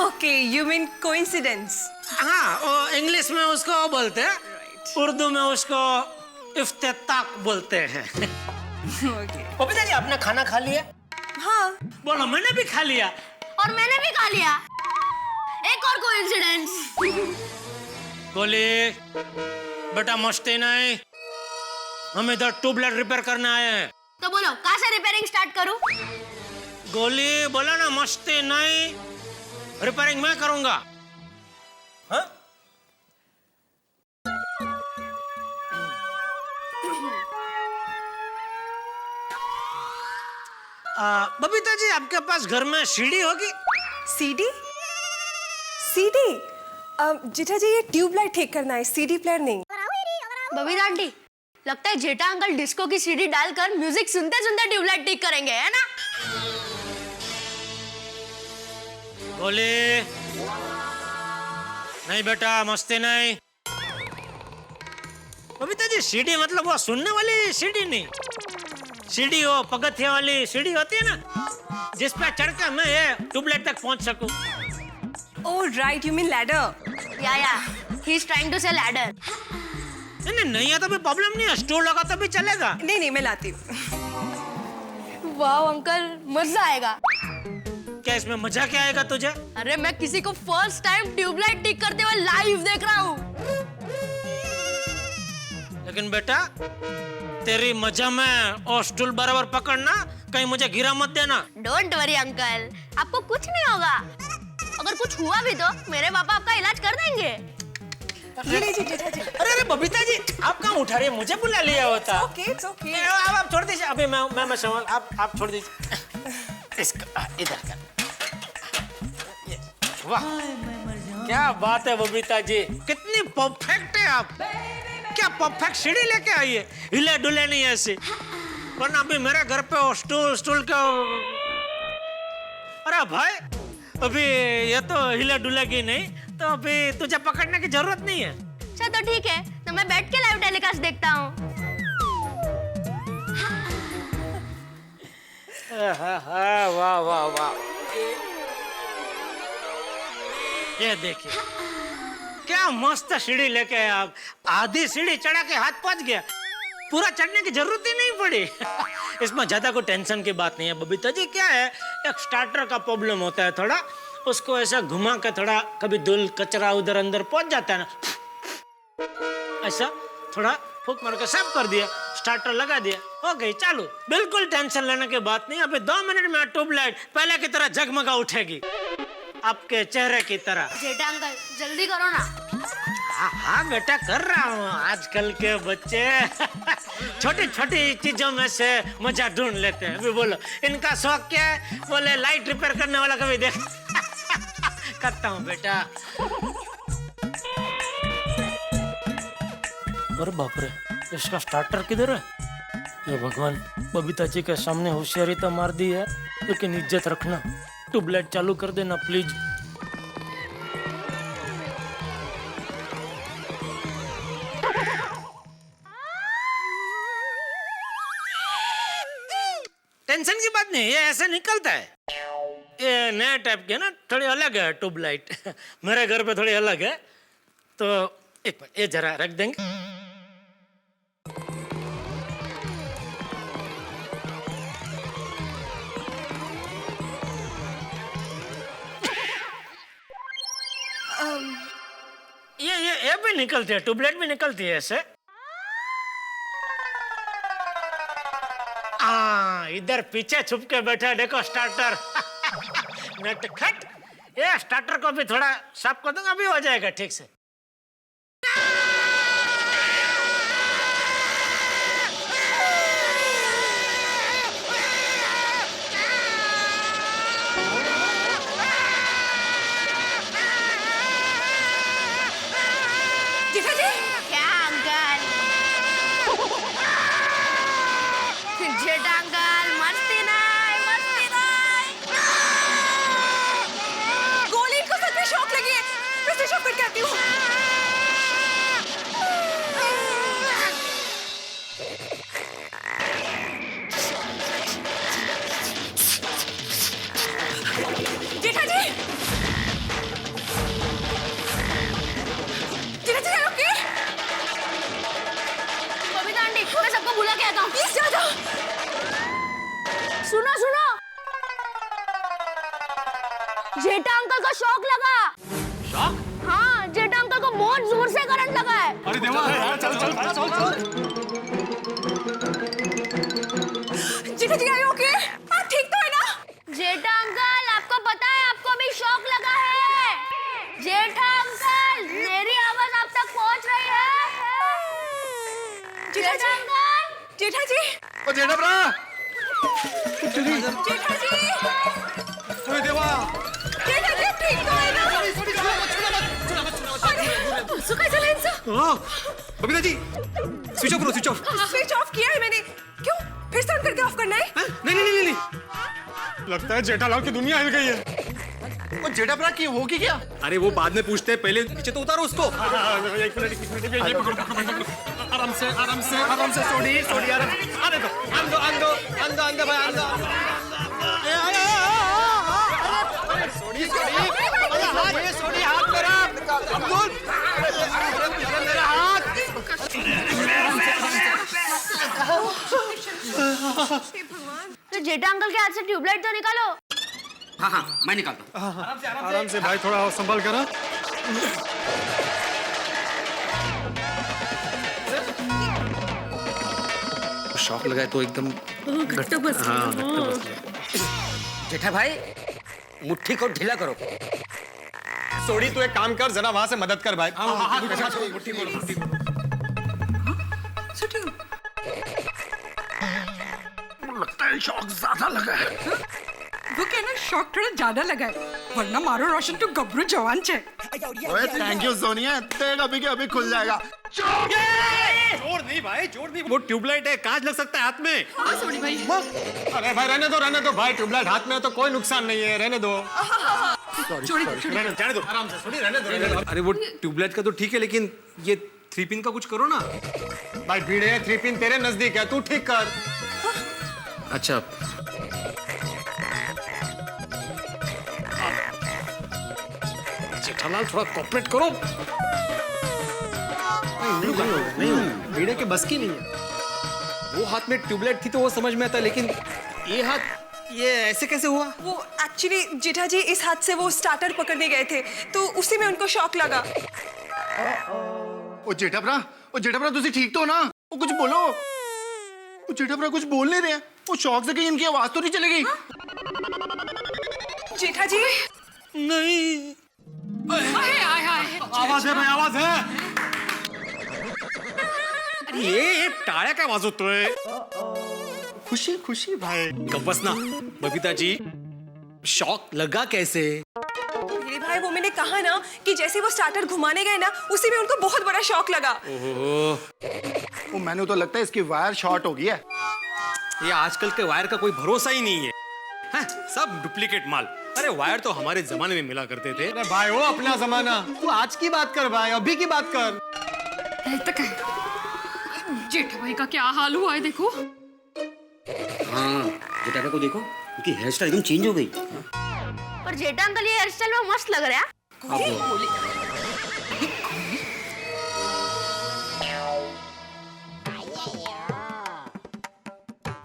Okay, you mean coincidence? हाँ, वो इंग्लिश में उसको बोलते हैं, उर्दू में उसको इफ्तिताक बोलते हैं। बबीता जी, आपने खाना खा लिया? हाँ। बोलो, मैंने भी खा लिया। और मैंने भी खा लिया। एक और कोइंसिडेंस। बोले बेटा, मस्ती नहीं, हम इधर ट्यूबलाइट रिपेयर करने आए हैं। तो बोलो कहाँ से रिपेयरिंग स्टार्ट करूं? गोली बोला ना, मस्ती नहीं, रिपेयरिंग मैं करूंगा। हाँ? बबीता जी, आपके पास घर में सीडी होगी? सीडी? सीडी? जीठा जी, ये ट्यूबलाइट ठीक करना है, सीडी प्लेयर नहीं। बबीता आंटी, लगता है जेठा अंकल डिस्को की सीडी डालकर म्यूजिक सुनते सुनते ट्यूबलाइट ठीक करेंगे, है ना? बोले नहीं बेटा, मस्ती नहीं। बबीता जी, सीडी मतलब वो सुनने वाली सीडी नहीं, सीडी हो पगथिया वाली सीडी होती है ना, जिस पे चढ़ के मैं ये ट्यूबलाइट तक पहुंच सकूं। Oh right, you mean ladder. या ही इज ट्राइंग टू से लैडर। नहीं है तो भी प्रॉब्लम नहीं है, स्टूल लगा तो भी चलेगा। नहीं, मैं लाती हूँ। वाह अंकल, मजा आएगा। क्या इसमें मजा क्या आएगा तुझे? अरे मैं किसी को फर्स्ट टाइम ट्यूबलाइट ठीक करते हुए लाइव देख रहा हूँ। लेकिन बेटा, तेरी मजा में और स्टूल बराबर पकड़ना, कहीं मुझे गिरा मत देना। डोंट वरी अंकल, आपको कुछ नहीं होगा। अगर कुछ हुआ भी तो मेरे पापा आपका इलाज कर देंगे। अरे बबीता जी, आप कहाँ उठा रही है? मुझे बुला लिया होता। It's okay. आप छोड़ दीजिए, अभी मैं संभाल, आप छोड़ दीजिए। इसका इधर कर। वाह, क्या बात है बबीता जी, कितनी परफेक्ट है आप। क्या परफेक्ट सीढ़ी लेके आई है, हिले डुले नहीं ऐसे। वरना अभी मेरे घर पे स्टूल का। अरे भाई, अभी ये तो हिले डुलेगी नहीं, तो अभी तुझे पकड़ने की जरूरत नहीं है। अच्छा तो ठीक है, तो मैं बैठ के लाइव टेलीकास्ट देखता हूँ। वाह वाह वाह, ये देखिए क्या मस्त सीढ़ी लेके आए आप। आधी सीढ़ी चढ़ा के हाथ पहुंच गया, पूरा चढ़ने की जरूरत ही नहीं पड़ी। इसमें ज्यादा कोई टेंशन की बात नहीं है बबीता जी। क्या है, एक स्टार्टर का प्रॉब्लम होता है थोड़ा, उसको ऐसा घुमा के थोड़ा, कभी धूल कचरा उधर अंदर पहुंच जाता है ना, ऐसा थोड़ा फूक मार के साफ कर दिया, स्टार्टर लगा दिया, हो गई चालू। बिल्कुल टेंशन लेने की बात नहीं। अभी 2 मिनट में ट्यूबलाइट पहले की तरह जगमगा उठेगी, आपके चेहरे की तरह। जेठा अंकल जल्दी करो ना। हाँ बेटा, कर रहा हूँ। आजकल के बच्चे छोटी छोटी चीजों में से मजा ढूंढ लेते हैं। अभी बोलो, इनका शौक क्या है? बोले लाइट रिपेयर करने वाला कभी देख। करता हूँ बेटा। अरे बाप रे, इसका स्टार्टर किधर है? ये भगवान, बबीता जी के सामने होशियारी तो मार दी है, लेकिन इज्जत रखना। ट्यूबलाइट चालू कर देना प्लीज। नहीं, ये ऐसे निकलता है। ये नया टाइप के ना, थोड़ी अलग है ट्यूबलाइट। मेरे घर पे थोड़ी अलग है, तो एक मिनट, ये जरा रख देंगे। ये भी निकलती है, ट्यूबलाइट भी निकलती है ऐसे। इधर पीछे छुप के बैठा है, देखो स्टार्टर। नटखट, ये स्टार्टर को भी थोड़ा साफ कर दूंगा, अभी हो जाएगा ठीक से। क्या अंकल? जेठा अंकल, मस्ती नहीं। गोली को सच में शॉक लगी है, मैं स्विच ऑफ करके आती हूँ। जेठा जी, ओके? बबीता आंटी, मैं सबको बुला के आता हूँ। प्लीज जाओ। सुनो सुनो, जेठा अंकल को शॉक लगा। शॉक? हाँ, जेठा अंकल को बहुत जोर से करंट लगा है। अरे देवा, चल। जेठा जी, आए ओके? आप ठीक तो है ना? जेठा अंकल, आपको पता है आपको भी शॉक लगा है। जेठा अंकल, मेरी आवाज आप तक पहुंच रही है? जेठा अंकल, जेठा जी, ओ जेठा ब्रा, जेठा जी, अरे देवा, जेठा जी, आप ठीक तो है ना? अरे, सुखा चला इनसे। बबीता जी, स्विच ऑफ करो, स्विच ऑफ। स्विच ऑफ किया है मैंने। क्यों? फिर से ऑन करके ऑफ करना है? नहीं। लगता है जेठालाल की दुनिया हिल गई है। ओ जेठा ब्रा की होगी क्या? अरे वो बाद में पूछते हैं, पहले नीचे तो उतारो उसको। एक मिनट, ये पकड़ो। आराम से सोडी आराम। आने दो भाई, आने दो। सोडी हाथ मेरा, अब्दुल, मेरा हाथ। तो जेठा अंकल के हाथ से ट्यूबलाइट तो निकालो। हाँ, मैं निकालता हूँ। आराम से भाई, थोड़ा संभल कर। शॉक लगा तो एकदम घट्टा बस। हाँ, घट्टा बस। जेठा भाई, मुट्ठी को ढीला करो। सोडी, तू एक काम कर, जरा वहां से मदद कर भाई। मुट्ठी को। लगता है शॉक ज्यादा लगा है। वो कहना शॉक थोड़ा ज्यादा लगा है, वरना मारो रोशन तो गबरू जवान छे। ओए थैंक यू सोनिया, तेरा अभी के अभी खुल जाएगा। जोर नहीं भाई, जोर नहीं। वो ट्यूबलाइट है, कांच लग सकता है हाथ में। हाँ सोडी भाई। अरे भाई रहने दो भाई, ट्यूबलाइट हाथ में है तो कोई नुकसान नहीं है, रहने दो। जाने दो, आराम से सोडी, रहने दो। अरे वो ट्यूबलाइट का तो ठीक है, लेकिन ये 3 पिन का कुछ करो ना भाई। भीड़ है, 3 पिन तेरे नजदीक है, तू ठीक कर। अच्छा, जेठालाल थोड़ा कोऑपरेट करो। नहीं, भीड़ के बस की नहीं है। वो हाथ में ट्यूबलाइट थी तो वो समझ में आता, लेकिन ये हाथ, ये ऐसे कैसे हुआ? वो एक्चुअली जेठा जी इस हाथ से वो स्टार्टर पकड़ने गए थे, तो उसी में उनको शॉक लगा। ओ जेठा ब्रा, तुसी ठीक तो ना? वो कुछ बोलो। वो जेठा ब्रा कुछ बोल नहीं रहे हैं। वो शॉक से कहीं इनकी आवाज तो नहीं चलेगी? जेठा जी, नहीं, आवाज है भाई, आवाज है। ये टाळ्या काय वाजवतोय? खुशी भाई। कब बसना बबीता जी, शॉक लगा कैसे? मेरे भाई, वो मैंने कहा ना कि जैसे वो स्टार्टर घुमाने गए ना, उसी में उनको बहुत बड़ा शॉक लगा। वो मैंने तो लगता है इसकी वायर शॉर्ट हो गई है। ये आजकल के वायर का कोई भरोसा ही नहीं है, हैं? सब डुप्लीकेट माल। अरे वायर तो हमारे जमाने में मिला करते थे। अरे भाई, वो अपना जमाना, तू आज की बात कर भाई, अभी की बात कर। जेठा भाई का क्या हाल हुआ है देखो। हाँ, जेठा भाई को देखो, उनकी हेयर स्टाइल एकदम चेंज हो गई। पर जेठा अंकल ये हेयर स्टाइल में मस्त लग रहा है।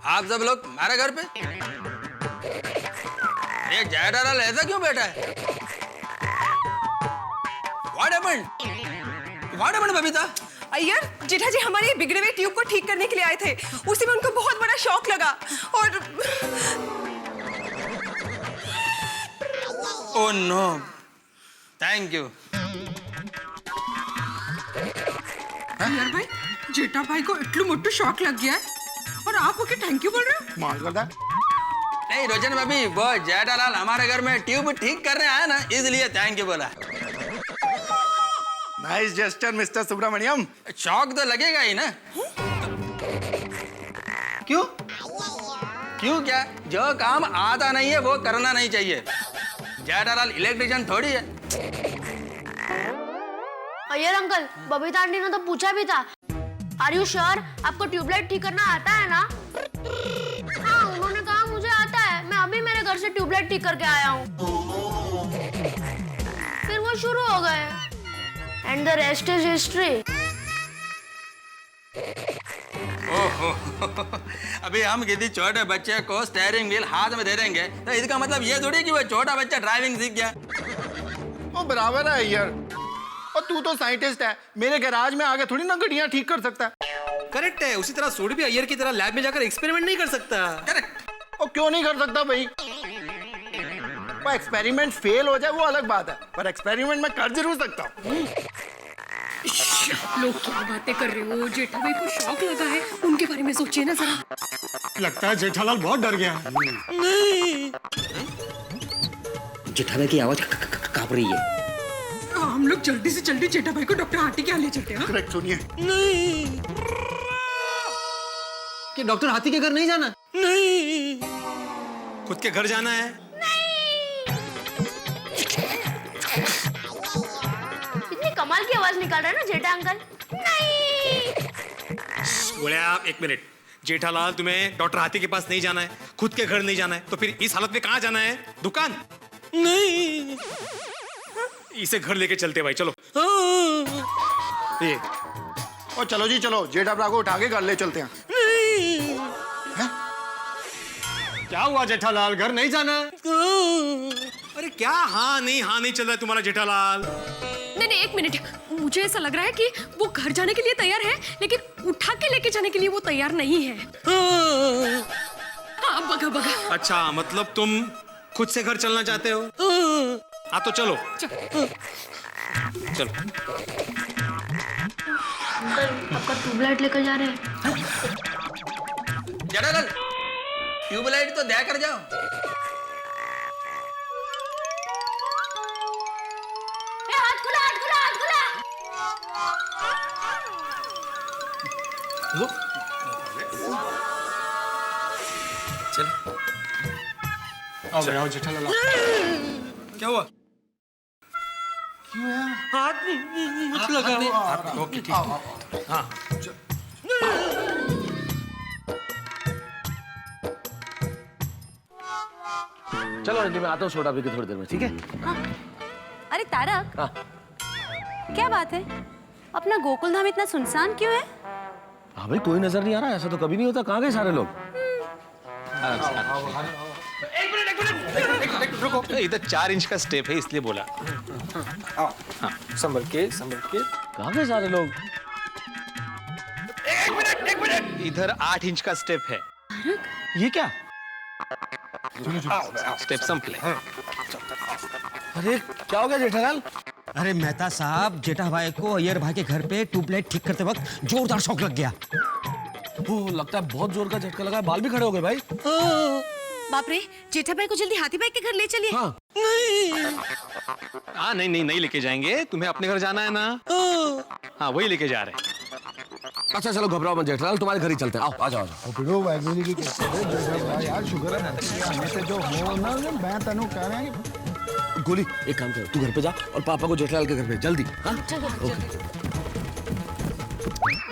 आप सब लोग हमारे घर पे ये जेठालाल ऐसा क्यों बैठा है? What happened, Babita? अय्यर, जेठा जी हमारे बिगड़े हुए ट्यूब को ठीक करने के लिए आए थे। उसी में उनको बहुत बड़ा शौक लगा और oh no, thank you. Iyer भाई, जेठा भाई को इतना मोटा शौक लग गया है और आप ओके थैंक यू बोल रहे हो? मार कर दे। नहीं रोशन भाभी, वो जेठालाल हमारे घर में ट्यूब ठीक करने आया ना, इसलिए थैंक यू बोला। Nice gesture mister Subramaniam. शौक तो लगेगा ही ना। क्यों? क्यों क्या? जो काम आता नहीं है वो करना नहीं चाहिए। जेठालाल इलेक्ट्रिशियन थोड़ी है। अय्यर अंकल, बबीता आंटी ने तो पूछा भी था, आर यू श्योर आपको ट्यूबलाइट ठीक करना आता है ना? हाँ, उन्होंने कहा मुझे आता है, मैं अभी मेरे घर से ट्यूबलाइट ठीक करके आया हूँ। फिर वो शुरू हो गए and the rest is history. ओहो, अभी हम किसी छोटे बच्चे को स्टीयरिंग व्हील हाथ में दे देंगे तो इसका मतलब ये थोड़ी कि वो छोटा बच्चा ड्राइविंग सीख गया। वो बराबर है यार, और तू तो साइंटिस्ट है, मेरे गैराज में आके थोड़ी ना गाड़ियां ठीक कर सकता है। करेक्ट है, उसी तरह सोडी भी अय्यर की तरह लैब में जाकर एक्सपेरिमेंट नहीं कर सकता। करेक्ट। और क्यों नहीं कर सकता भाई? वो एक्सपेरिमेंट फेल हो जाए वो अलग बात है, पर एक्सपेरिमेंट मैं कर जरूर सकता हूँ। लोग क्या बातें कर रहे हो? जेठा भाई को शौक लगा है, उनके बारे में सोचिए ना जरा। लगता है जेठालाल बहुत डर गया। जेठालाल की आवाज कांप रही है। हम लोग जल्दी से जल्दी जेठा भाई को डॉक्टर हाथी के यहाँ ले चलते हैं। करेक्ट, सुनिए। नहीं, कि डॉक्टर हाथी के घर नहीं जाना? नहीं, खुद के घर जाना है। कितनी कमाल की आवाज निकाल रहा है ना जेठा अंकल। नहीं। बोले आप, एक मिनट। जेठालाल, तुम्हें डॉक्टर हाथी के पास नहीं जाना है, खुद के घर नहीं जाना है, तो फिर इस हालत में कहाँ जाना है? दुकान? नहीं, इसे घर लेके चलते भाई, चलो। ये और चलो जी, चलो जेठा भरा को उठा के घर ले चलते हैं। क्या हुआ जेठालाल, घर नहीं जाना? अरे क्या हाँ नहीं चल रहा है तुम्हारा जेठालाल? नहीं, एक मिनट, मुझे ऐसा लग रहा है कि वो घर जाने के लिए तैयार है, लेकिन उठा के लेके जाने के लिए वो तैयार नहीं है। हाँ, बगा। अच्छा, मतलब तुम खुद से घर चलना चाहते हो? हाँ तो चलो। चलो। आपका ट्यूबलाइट लेकर जा रहे हैं। जेठालाल, ट्यूबलाइट तो दया कर जाओ। हाथ खुला। चल। आओ जेठालाल। क्या हुआ? क्यों है? हाथ मत लगाओ। ओके, ठीक। हाँ। चलो अंजलि, मैं आता हूँ सोडा पी के थोड़ी देर में, ठीक है? अरे तारक, हाँ। क्या बात है? अपना गोकुल धाम इतना सुनसान क्यों है? हाँ भाई, कोई नजर नहीं आ रहा, ऐसा तो कभी नहीं होता। कहाँ गए सारे लोग? एक मिनट रुको, इधर 4 इंच का स्टेप है इसलिए बोला। हाँ, संभल के। कहाँ गए सारे लोग? एक मिनट, इधर 8 इंच का स्टेप है। ये क्या? स्टेप संभले। अरे क्या हो गया जेठालाल? अरे मेहता साहब, जेठा भाई को अय्यर भाई के घर पे ट्यूबलाइट ठीक करते वक्त जोरदार शॉक लग गया। वो लगता है बहुत जोर का झटका लगा, बाल भी खड़े हो गए भाई। बाप रे, जेठा भाई को जल्दी हाथी भाई के घर ले चलिए। हाँ। नहीं लेके जाएंगे, तुम्हें अपने घर जाना है ना? हाँ, वही लेके जा रहे हैं। अच्छा चलो, घबराओ मत जेठालाल, तुम्हारे घर ही चलते हैं। आओ, आ जाओ। यार शुक्र है जो हो ना, मैं तेनों कह रहा है। गोली, एक काम करो, तू घर पे जा और पापा को जेठालाल के घर पे जल्दी। हाँ?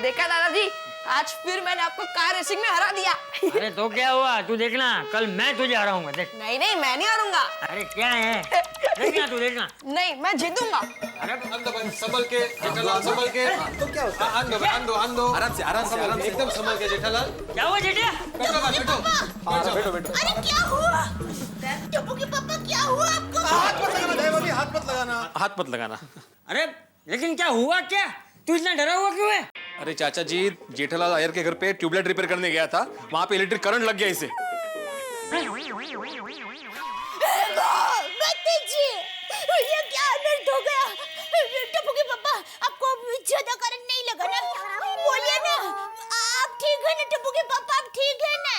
देखा दादाजी, आज फिर मैंने आपको कार रेसिंग में हरा दिया। अरे तो क्या हुआ, तू देखना कल मैं तुझे हराऊंगा, देख। नहीं नहीं, मैं नहीं हारूंगा। अरे क्या है, देखना तू, देखना। नहीं, मैं जीतूंगा। अरे संभल के जेठालाल, संभल के। तो क्या होता है? आंदो आराम से, आराम से, एकदम संभल के जेठालाल। क्या हुआ जेठिया? बैठो बैठो। अरे क्या हुआ टप्पू के पापा, क्या हुआ आपको? हाथ मत लगाना दया भाभी, हाथ मत लगाना, हाथ मत लगाना। अरे लेकिन क्या हुआ, क्या तू इतना डरा हुआ क्यों है? अरे चाचा जी, जेठालाल अय्यर के घर पे ट्यूबलाइट रिपेयर करने गया था, वहां पे इलेक्ट्रिक करंट लग गया इसे। ये क्या अनर्थ हो गया? टप्पू के पापा, आपको ज्यादा करंट नहीं लगा ना? बोलिए ना, आप ठीक है ना टप्पू के पापा, आप ठीक है ना?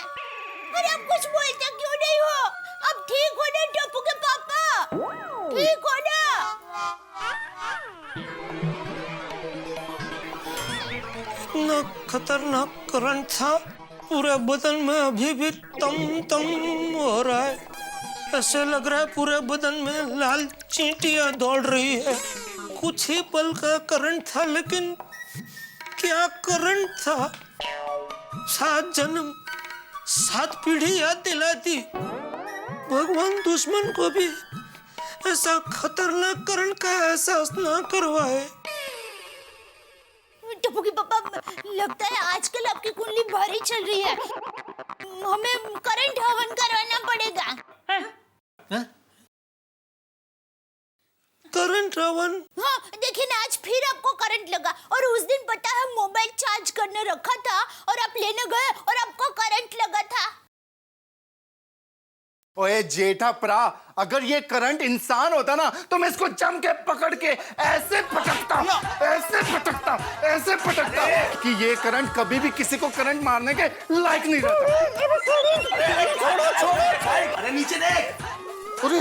अरे आप कुछ बोलते क्यों नहीं हो? आप ठीक हो ना टप्पू के पापा? ठीक हो ना? इतना खतरनाक करंट था, पूरे बदन में अभी भी तम तम हो रहा है। ऐसे लग रहा है पूरे बदन में लाल चींटियां दौड़ रही है। कुछ ही पल का करंट था, लेकिन क्या करंट था। 7 जन्म 7 पीढ़ी याद दिलाती। भगवान दुश्मन को भी ऐसा खतरनाक करंट का एहसास ना करवाए। टप्पू के पापा, लगता है आजकल आपकी कुंडली भारी चल रही है, हमें करंट हवन करवाना पड़ेगा। करंट हवन? हाँ, देखिए ना, आज फिर आपको करंट लगा, और उस दिन पता है मोबाइल चार्ज करने रखा था और आप लेने गए और आपको करंट लगा था। ओए जेठा प्रा, अगर ये करंट इंसान होता ना तो मैं इसको जम के पकड़ के ऐसे पटकता कि ये करंट कभी भी किसी को करंट मारने के लायक नहीं रहता। अरे नीचे देख। अरे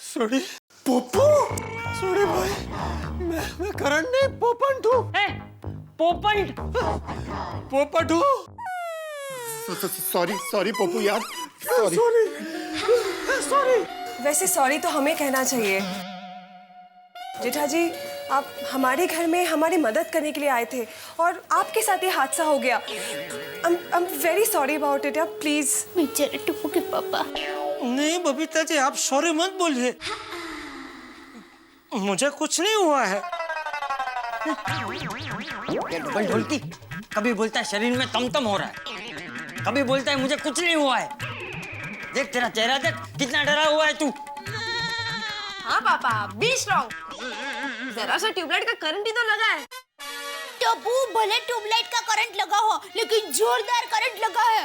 सॉरी पोपो, सॉरी भाई, मैं करंट नहीं, पोपंट हूँ। पोपंट? पोपट हूँ। सॉरी पोपू यार, सॉरी। वैसे सॉरी तो हमें कहना चाहिए। जेठा जी, आप हमारे घर में हमारी मदद करने के लिए आए थे और आपके साथ ये हादसा हो गया। I'm very sorry about it, आप प्लीज। बेचारे टप्पू के पापा। नहीं बबीता जी, आप सॉरी मत बोलिए, मुझे कुछ नहीं हुआ है। डबल ढोलकी, कभी बोलता है शरीर में तमतम हो रहा है, कभी बोलता है मुझे कुछ नहीं हुआ है। देख तेरा चेहरा देख, कितना डरा हुआ है तू। हाँ पापा, बी स्ट्रॉन्ग। जरा सा ट्यूबलाइट का करंट ही तो लगा है। टप्पू, भले ट्यूबलाइट का करंट लगा हो, लेकिन जोरदार करंट लगा है।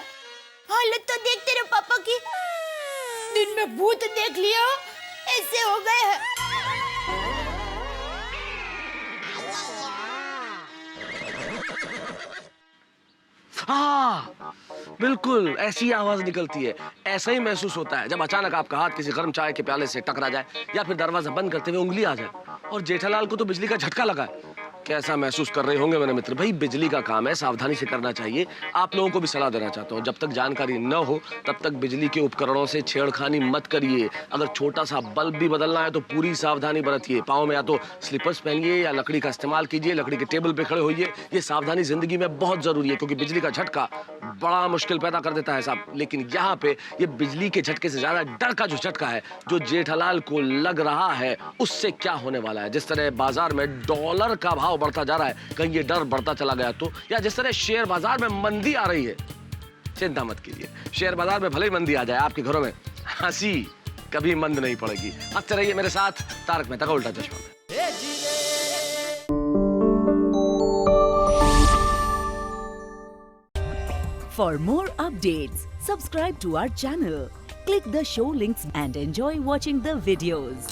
हालत तो देख तेरे पापा की, दिन में भूत देख लिया ऐसे हो गए हैं। हाँ, बिल्कुल ऐसी आवाज निकलती है। ऐसा ही महसूस होता है जब अचानक आपका हाथ किसी गर्म चाय के प्याले से टकरा जाए या फिर दरवाजा बंद करते हुए उंगली आ जाए। और जेठालाल को तो बिजली का झटका लगा है। कैसा महसूस कर रहे होंगे मेरे मित्र। भाई, बिजली का काम है, सावधानी से करना चाहिए। आप लोगों को भी सलाह देना चाहता हूँ, जब तक जानकारी न हो तब तक बिजली के उपकरणों से छेड़खानी मत करिए। अगर छोटा सा बल्ब भी बदलना है तो पूरी सावधानी बरतिए। पाँव में या तो स्लीपर्स पहनिए या लकड़ी का इस्तेमाल कीजिए, लकड़ी के टेबल पे खड़े होइए। ये सावधानी जिंदगी में बहुत जरूरी है, क्योंकि बिजली का झटका बड़ा मुश्किल पैदा कर देता है साहब। लेकिन यहाँ पे ये बिजली के झटके से ज्यादा डर का जो झटका है, जो जेठालाल को लग रहा है, उससे क्या होने वाला है। जिस तरह बाजार में डॉलर का भाव बढ़ता जा रहा है, कहीं ये डर बढ़ता चला गया तो, या जिस तरह शेयर बाजार में मंदी आ रही है, चिंता मत कीजिए। शेयर बाजार में भले ही मंदी आ जाए, आपके घरों में हंसी कभी मंद नहीं पड़ेगी। हंसते रहिए मेरे साथ तारक मेहता का उल्टा चश्मा में। For more updates, subscribe to our channel, click the show links and enjoy watching the videos.